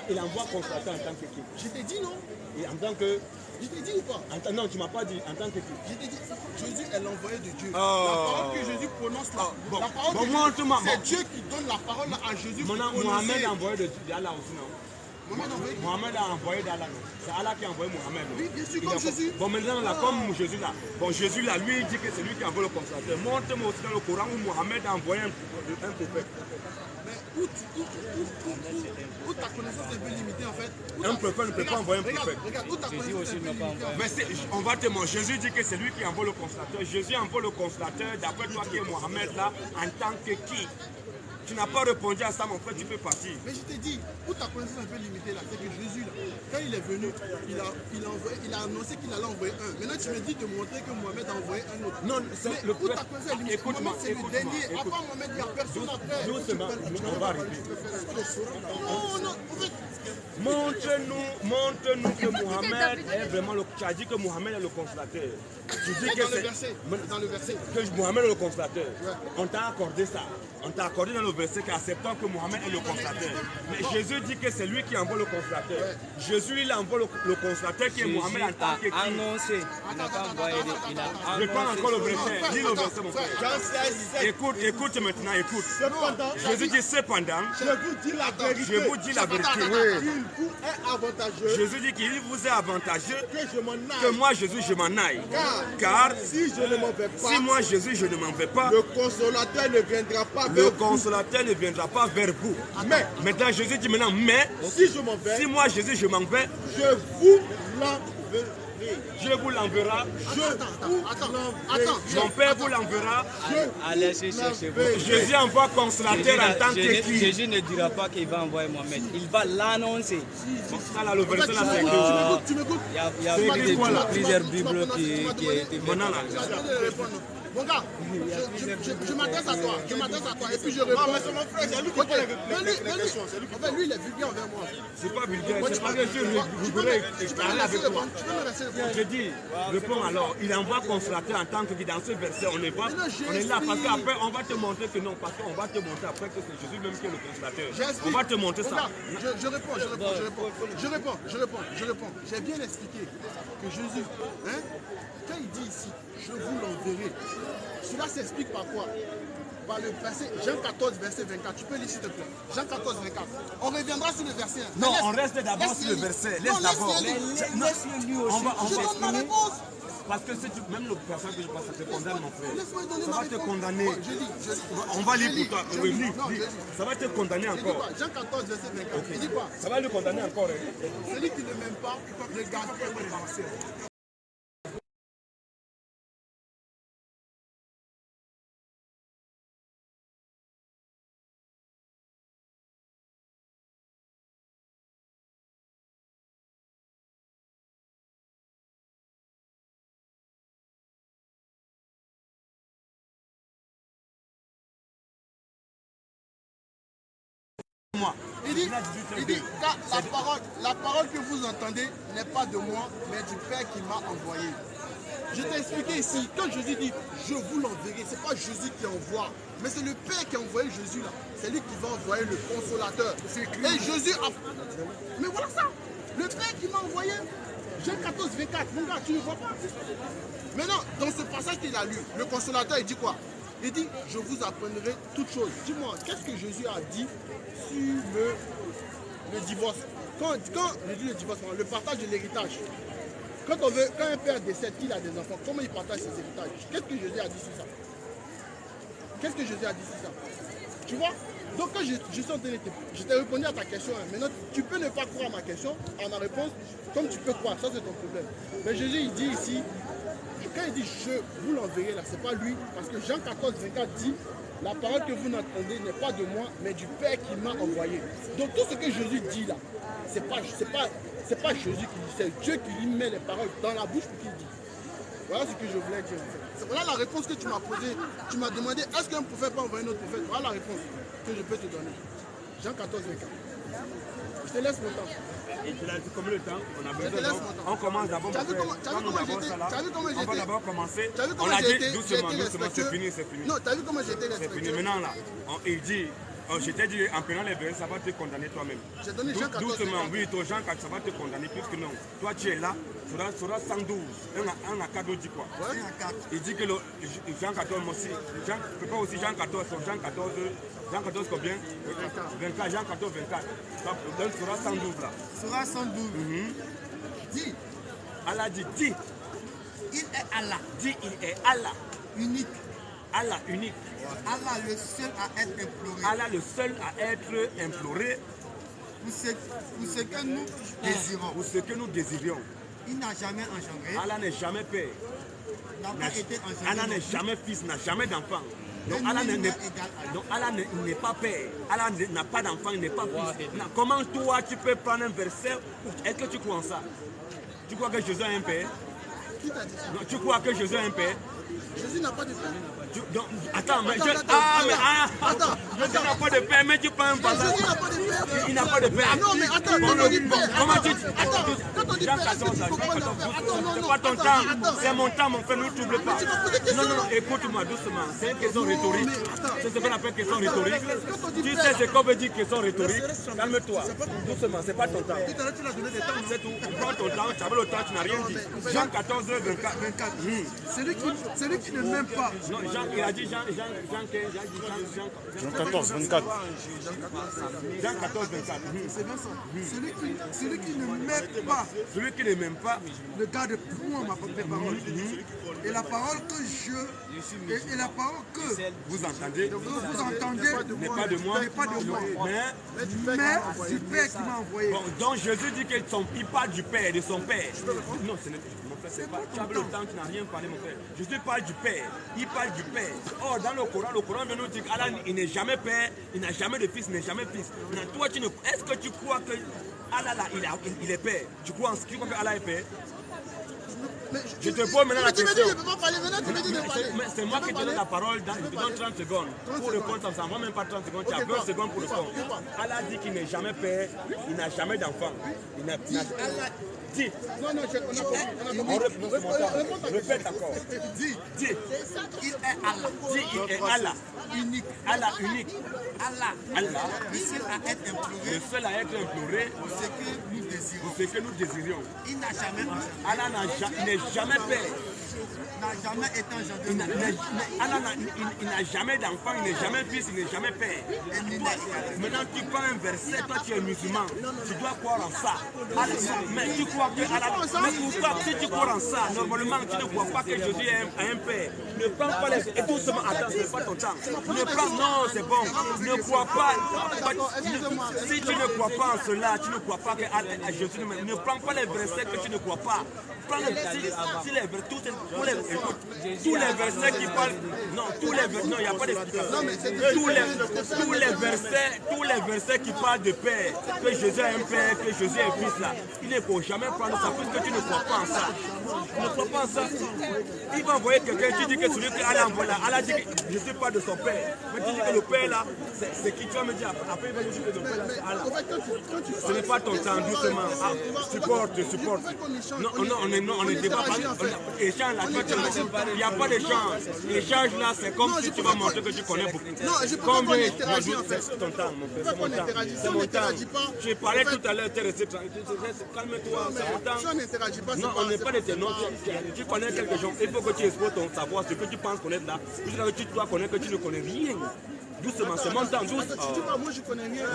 Il envoie constateur en tant que qui? Je t'ai dit non. Et en tant que... Je t'ai dit ou pas? Non, tu m'as pas dit en tant que qui? Je t'ai dit, Jésus est l'envoyé de Dieu. Oh. La parole que Jésus prononce là, bon. la parole Bon, que moi, Jésus, c'est Dieu qui donne la parole à Jésus pour Mohamed prononcer. a envoyé d'Allah aussi, non? Mohamed a envoyé d'Allah, non? C'est Allah qui a envoyé Mohamed. Oui, bien sûr, comme Jésus. Bon, maintenant, là, comme Jésus là, bon, Jésus là, lui, il dit que c'est lui qui envoie le constateur. Montre-moi aussi dans le Coran où Mohamed a envoyé un prophète. Mais où ta connaissance est peu limitée en fait. Un prophète ne peut pas envoyer un prophète. Regarde, où ta connaissance est peu limitée. Mais on va te mentir. Jésus dit que c'est lui qui envoie le constateur. Jésus envoie le constateur, d'après toi qui est Mohamed là, en tant que qui? Tu n'as pas répondu à ça, mon frère, tu peux partir. Mais je t'ai dit, où ta connaissance est un peu limitée là, c'est que Jésus là, quand il est venu, il a annoncé qu'il allait envoyer un. Maintenant tu me dis de montrer que Mohamed a envoyé un autre. Non, mais le où ta connaissance est limitée? écoute-moi, Mohamed c'est le dernier. À part Mohamed, il n'y a personne après. On va arriver. Non, en fait. Montre-nous que Mohamed est vraiment le... Tu as dit que Mohamed est le constateur. Tu dis que c'est... Dans le verset. Que Mohamed est le constateur. On t'a accordé ça. On t'a accordé dans le verset qu'acceptant que Mohamed est le constateur. Mais Jésus dit que c'est lui qui envoie le constateur. Jésus, il envoie le constateur qui est Mohamed en tant que qui. Annoncé. Il n'a pas envoyé. Il a annoncé. Je prends encore le verset. Lis le verset, mon frère. Écoute maintenant, écoute. Jésus dit cependant, je vous dis la vérité. Je vous dis la vérité. Il vous est avantageux. Jésus dit qu'il vous est avantageux que je m'en aille. Que moi, Jésus, je m'en aille. Car si je ne m'en vais pas, si moi, Jésus, je ne m'en vais pas, le consolateur ne viendra pas vers vous. Le consolateur ne viendra pas vers vous. Mais maintenant, Jésus dit maintenant, mais si je m'en vais, si moi, Jésus, je m'en vais, je vous l'enverrai. Je vous l'enverra. Attends. Mon Père vous l'enverra. Allez chercher vous. Jésus envoie consolateur en tant que qui? Jésus ne dira pas qu'il va envoyer Mohamed. Il va l'annoncer. Ça là, le verset là, c'est tu m'écoutes. Il y a plusieurs Bibles qui ont été faites. Maintenant là. Mon gars, je m'adresse à toi, et puis je réponds. Non, mais c'est mon frère, c'est lui qui pose les questions. En fait, lui, il est vulgaire envers moi. C'est pas vulgaire, c'est pas que je voudrais parler avec toi. Je dis, réponds alors, il envoie consolateur en tant que dans ce verset, on est là, parce qu'après, on va te montrer que non, parce qu'on va te montrer après que c'est Jésus même qui est le consolateur. On va te montrer ça. Je réponds. J'ai bien expliqué que Jésus, quand il dit ici, je vous l'enverrai, cela s'explique par quoi? Par le verset Jean 14, verset 24. Tu peux lire s'il te plaît. Jean 14, 24. On reviendra sur le verset. Non, on reste d'abord sur le verset. Laisse d'abord. Laisse-le lui aussi. Je donne ma réponse. Parce que même le personne que je passe, ça te condamne, mon frère. Laisse-moi donner Ça ma va te réponse. condamner. Je On va lire pour toi. Oui, lis. Non, Ça va te condamner encore. Jean 14, verset 24. Il dit quoi? Ça va le condamner encore. Celui qui ne m'aime pas, ne garde pas mes pensées. Il dit car la parole que vous entendez n'est pas de moi, mais du Père qui m'a envoyé. Je t'ai expliqué ici, quand Jésus dit je vous l'enverrai, ce n'est pas Jésus qui envoie, mais c'est le Père qui a envoyé Jésus là. C'est lui qui va envoyer le consolateur. Et Jésus a... Mais voilà ça, le Père qui m'a envoyé. Jean 14, 24, mon gars, tu ne vois pas. Maintenant, dans ce passage qu'il a lu, le consolateur il dit quoi? Il dit, je vous apprendrai toutes choses. Dis-moi, qu'est-ce que Jésus a dit sur le divorce? Quand je dis le divorce, le partage de l'héritage. Quand un père décède, qu'il a des enfants, comment il partage ses héritages? Qu'est-ce que Jésus a dit sur ça? Qu'est-ce que Jésus a dit sur ça? Tu vois? Donc quand je t'ai répondu à ta question, maintenant tu peux ne pas croire à ma question, à ma réponse, comme tu peux croire, ça c'est ton problème. Mais Jésus il dit ici, quand il dit je vous l'enverrai là, c'est pas lui, parce que Jean 14, 24 dit, la parole que vous n'entendez n'est pas de moi, mais du Père qui m'a envoyé. Donc tout ce que Jésus dit là, c'est pas Jésus qui dit, c'est Dieu qui lui met les paroles dans la bouche pour qu'il dise. Voilà ce que je voulais dire. Voilà la réponse que tu m'as posée. Tu m'as demandé est-ce qu'un prophète peut envoyer un autre prophète. Voilà la réponse que je peux te donner. Jean 14, 24. Je te laisse mon temps. Et tu l'as dit combien de temps? On a besoin. On commence d'abord. On va d'abord commencer. On a dit doucement, c'est fini, c'est fini. Non, tu as vu comment j'étais respectueux? C'est fini. Maintenant là, il dit. Je t'ai dit, en prenant les versets, ça va te condamner toi-même. J'ai donné Jean 14. Doucement, oui, ton Jean 14, ça va te condamner, puisque non. Toi, tu es là, tu auras 112. Un à 4 dit quoi? Ouais. Il dit que Jean 14, moi aussi. Je peux aussi Jean 14, Jean 14, Jean 14 combien? 24, Jean 14, 24. Donc, tu auras 112 là. Tu auras 112. Dis. Allah dit, dis. Il est Allah. Dis, il est Allah. Unique. Allah unique. Allah le seul à être imploré. Allah le seul à être imploré. Pour ce que nous désirons. Pour ce que nous désirions. Il n'a jamais engendré. Allah n'est jamais père. Allah n'est jamais fils, n'a jamais d'enfant. Donc Allah n'est pas père. Allah n'a pas d'enfant, il n'est pas fils. Comment toi tu peux prendre un verset? Est-ce que tu crois en ça? Tu crois que Jésus a un père? Non, tu crois que Jésus a un père? Jésus n'a pas de père. Attends, mais Jésus n'a pas de père, mais tu prends un passage. Jésus n'a pas de père. Il n'a pas de père. Non, mais attends, quand on dit père. Comment tu dis? Quand on dit Jean père, 14, c'est pas ton temps. attends. C'est mon temps, mon frère, ne t'oublie pas. Non, écoute-moi doucement. C'est une question rhétorique. C'est ce qu'on appelle question rhétorique. Tu sais ce qu'on veut dire question rhétorique. Calme-toi. Doucement, c'est pas ton temps. C'est tout. Prends ton temps, tu avais le temps, tu n'as rien dit. Jean 14, 24. Celui qui ne m'aime pas. Non, il a dit Jean 14, 24. Jean 14, 24. C'est bien ça. Celui qui ne m'aime pas. Celui qui ne m'aime pas. Ne garde point mes paroles. Et la parole que et la parole que vous entendez n'est pas de moi. Mais du Père qui m'a envoyé. Bon, donc Jésus dit qu'il parle du Père, de son Père. Non, ce n'est mon frère, c'est pas. Tu as le temps, tu n'as rien parlé, mon frère. Jésus parle du Père. Il parle du Père. Or, dans le Coran vient nous dire qu'Allah, il n'est jamais Père, il n'a jamais de fils, il n'est jamais fils. Maintenant, toi, est-ce que tu crois que Allah, là, il est Père? Tu crois que Allah est Père? Je te pose maintenant la question. C'est moi qui te donne la parole dans 30 secondes. Pour répondre comme ça, moi même pas 30 secondes, tu as 20 secondes pour répondre. Allah dit qu'il n'est jamais père, il n'a jamais d'enfant. Allah dit. On répète encore. Dis. Il est Allah. Dis, il est Allah. Unique. Allah unique. Allah. Le seul à être imploré. Le seul à être imploré. Pour ce que nous désirions. Il n'a jamais. Allah n'est jamais père. N'a jamais été engendré. Il n'a jamais d'enfant, il n'est jamais fils, il n'est jamais père. Maintenant tu prends un verset, toi tu es musulman, tu dois croire en ça. Mais tu crois que mais pourquoi si tu crois en ça, normalement tu ne crois pas que Jésus a un père. Ne prends pas les. Et doucement, attends, ce n'est pas ton temps. Ne prends, non, c'est bon. Ne crois pas. Si tu ne crois pas en cela, tu ne crois pas que Jésus ne prends pas les versets que tu ne crois pas. Prends les versets, tous les versets qui parlent. Non, tous les versets, non, il n'y a pas d'explication. Tous les versets qui parlent de Père, que Jésus est un Père, que Jésus est Fils là, il ne faut jamais prendre ça, puisque tu ne crois pas en ça. Tu ne crois pas en ça. Il va envoyer quelqu'un, tu dis que celui qui Allah envoie là, Allah dit que je ne suis pas de son Père. Mais tu dis que le Père là, c'est qui? Tu vas me dire, après il va dire que le Père là, c'est Allah. Ce n'est pas ton temps, doucement. Supporte. Non, on ne débat pas. Échange là, il n'y a pas d'échange. L'échange là, c'est comme si tu vas montrer que tu connais beaucoup. Non, je peux pas qu'on interagisse en fait. C'est ton temps, mon frère. C'est mon temps. Tu parlais tout à l'heure, tu es resté tranquille. Calme-toi, c'est mon temps. Si on n'interagit pas, non, on n'est pas des ténors. Tu connais quelque chose. Il faut que tu exposes ton savoir, ce que tu penses connaître là. Jusqu'à que tu dois connaître que tu ne connais rien. Doucement, c'est mon temps, doucement. Tu dis pas, moi je connais rien.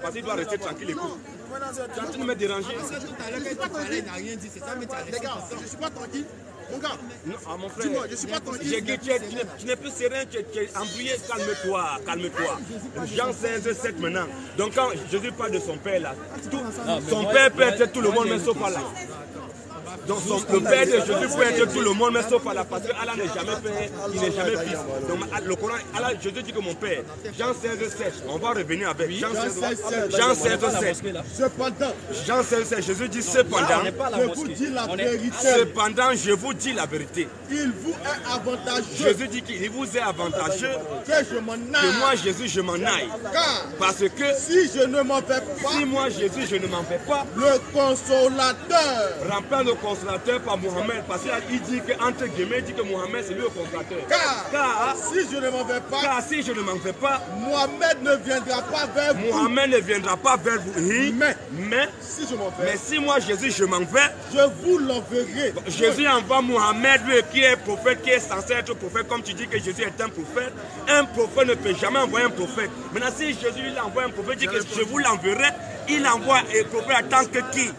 Parce qu'il doit rester tranquille et cool. Tu es en train de me déranger. Les gars, je ne suis pas tranquille. Mon gars, non, mon frère, dis-moi, je ne suis pas tranquille. Tu n'es plus serein, tu es embrouillé, calme-toi. Jean 16, 7 maintenant. Donc quand Jésus parle de son père là, son père peut être tout le monde, mais sauf Allah. Donc le Père de Jésus peut être tout le monde, mais sauf Allah, parce que Allah n'est jamais Père, il n'est jamais Fils. Donc le Coran, Allah, Jésus dit que mon Père, Jean 16,7, on va revenir avec Jean 16,7. Cependant, Jean 16,7, Jésus dit cependant, je vous dis la vérité. Cependant, je vous dis la vérité. Il vous est avantageux. Jésus dit qu'il vous est avantageux que je m'en aille. Que moi, Jésus, je m'en aille. Car parce que si je ne m'en vais pas, si moi, Jésus, je ne m'en vais pas, le consolateur remplace le consolateur par Mohamed. Parce qu'il dit que, entre guillemets, il dit que Mohamed, c'est lui le consolateur. Car si je ne m'en vais pas, car si je ne m'en vais pas, Mohamed ne viendra pas vers vous. Mohamed ne viendra pas vers vous. Mais si je m'en vais, mais si moi, Jésus, je m'en vais, je vous l'enverrai. Jésus envoie Mohamed, lui qui est prophète, qui est censé être prophète, comme tu dis que Jésus est un prophète. Un prophète ne peut jamais envoyer un prophète. Maintenant, si Jésus il envoie un prophète, il dit que je vous l'enverrai, il envoie un prophète en tant que qui?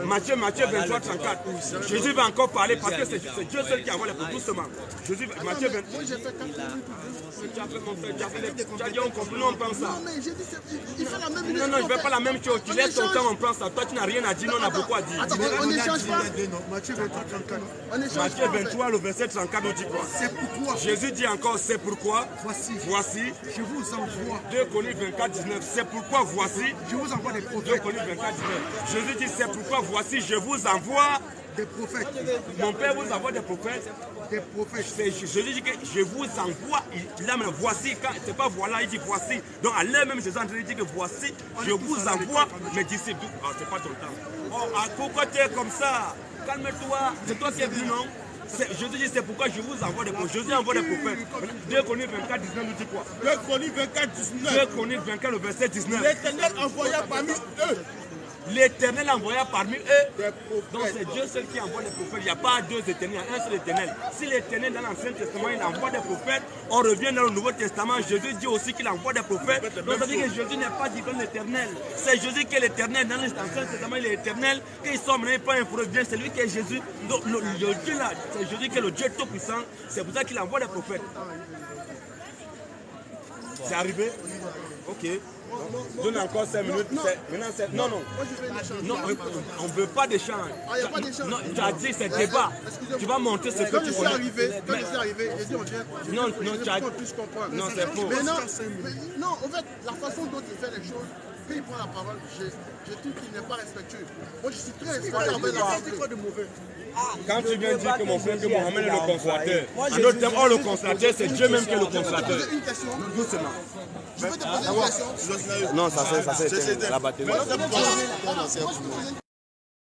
Matthieu 23, 34. Jésus va encore parler parce que c'est Dieu seul qui envoie les prophètes. Doucement. Jésus, Matthieu 23. Tu as dit on comprend, on pense ça. Non, mais j'ai dit, il fait la même chose. Non, non, je ne fais pas la même chose. Tu laisses ton temps, on pense ça. Toi, tu n'as rien à dire, on a beaucoup à dire. Attends, on n'échange pas. Matthieu 23, 34. Matthieu 23, le verset 34, nous dit quoi? C'est pourquoi. Jésus dit encore, c'est pourquoi. Voici. Je vous envoie. 2 Corinthiens 24, 19. C'est pourquoi voici. Je vous envoie des 2 prophètes. Corinthiens 24, 19. Jésus dit, c'est pourquoi voici, je vous envoie Des prophètes. Mon Père vous envoie des prophètes. Des prophètes. Jésus dit que je vous envoie. Il a même voici. C'est pas voilà, il dit voici. Donc à l'heure même, Jésus dit que voici, je vous envoie mes disciples. Ah, c'est pas ton temps. Oh, pourquoi tu es comme ça? Calme-toi. C'est toi qui es venu, non? Je te dis, c'est pourquoi je vous envoie des prophètes. Jésus envoie des prophètes. 2 Corinthiens 24, 19 nous dit quoi? 2 Corinthiens 24, 19. 2 Corinthiens 24, le verset 19. L'Éternel envoya parmi eux. L'Éternel envoya parmi eux. Donc c'est Dieu seul qui envoie des prophètes. Il n'y a pas deux éternels, il y a un seul éternel. Si l'Éternel dans l'Ancien Testament, il envoie des prophètes, on revient dans le Nouveau Testament, Jésus dit aussi qu'il envoie des prophètes. Donc ça veut dire que Jésus n'est pas différent de l'Éternel. C'est Jésus qui est l'Éternel. Dans l'Ancien Testament, il est éternel. Quand il sort maintenant, il prend un prophète, bien, c'est lui qui est Jésus. Donc le Dieu là, c'est Jésus qui est le Dieu tout-puissant. C'est pour ça qu'il envoie des prophètes. C'est arrivé? Ok. Donne encore 5 minutes. Non, non. Non, on ne veut pas d'échange. Ah, il n'y a pas d'échange. Non, tu as dit c'est débat. Tu vas monter ce que tu connais. Quand je suis arrivé, j'ai dit on vient. Non, tu as dit. Non, c'est faux. Mais non, en fait, la façon dont il fait les choses, quand il prend la parole, je trouve qu'il n'est pas respectueux. Moi, je suis très respectueux avec la parole. Quand tu viens dire que mon frère que Mohamed est le consolateur, en d'autres termes, le consolateur, c'est Dieu même qui est le consolateur. Doucement. Je peux te poser une question. Non, ça c'est la batterie.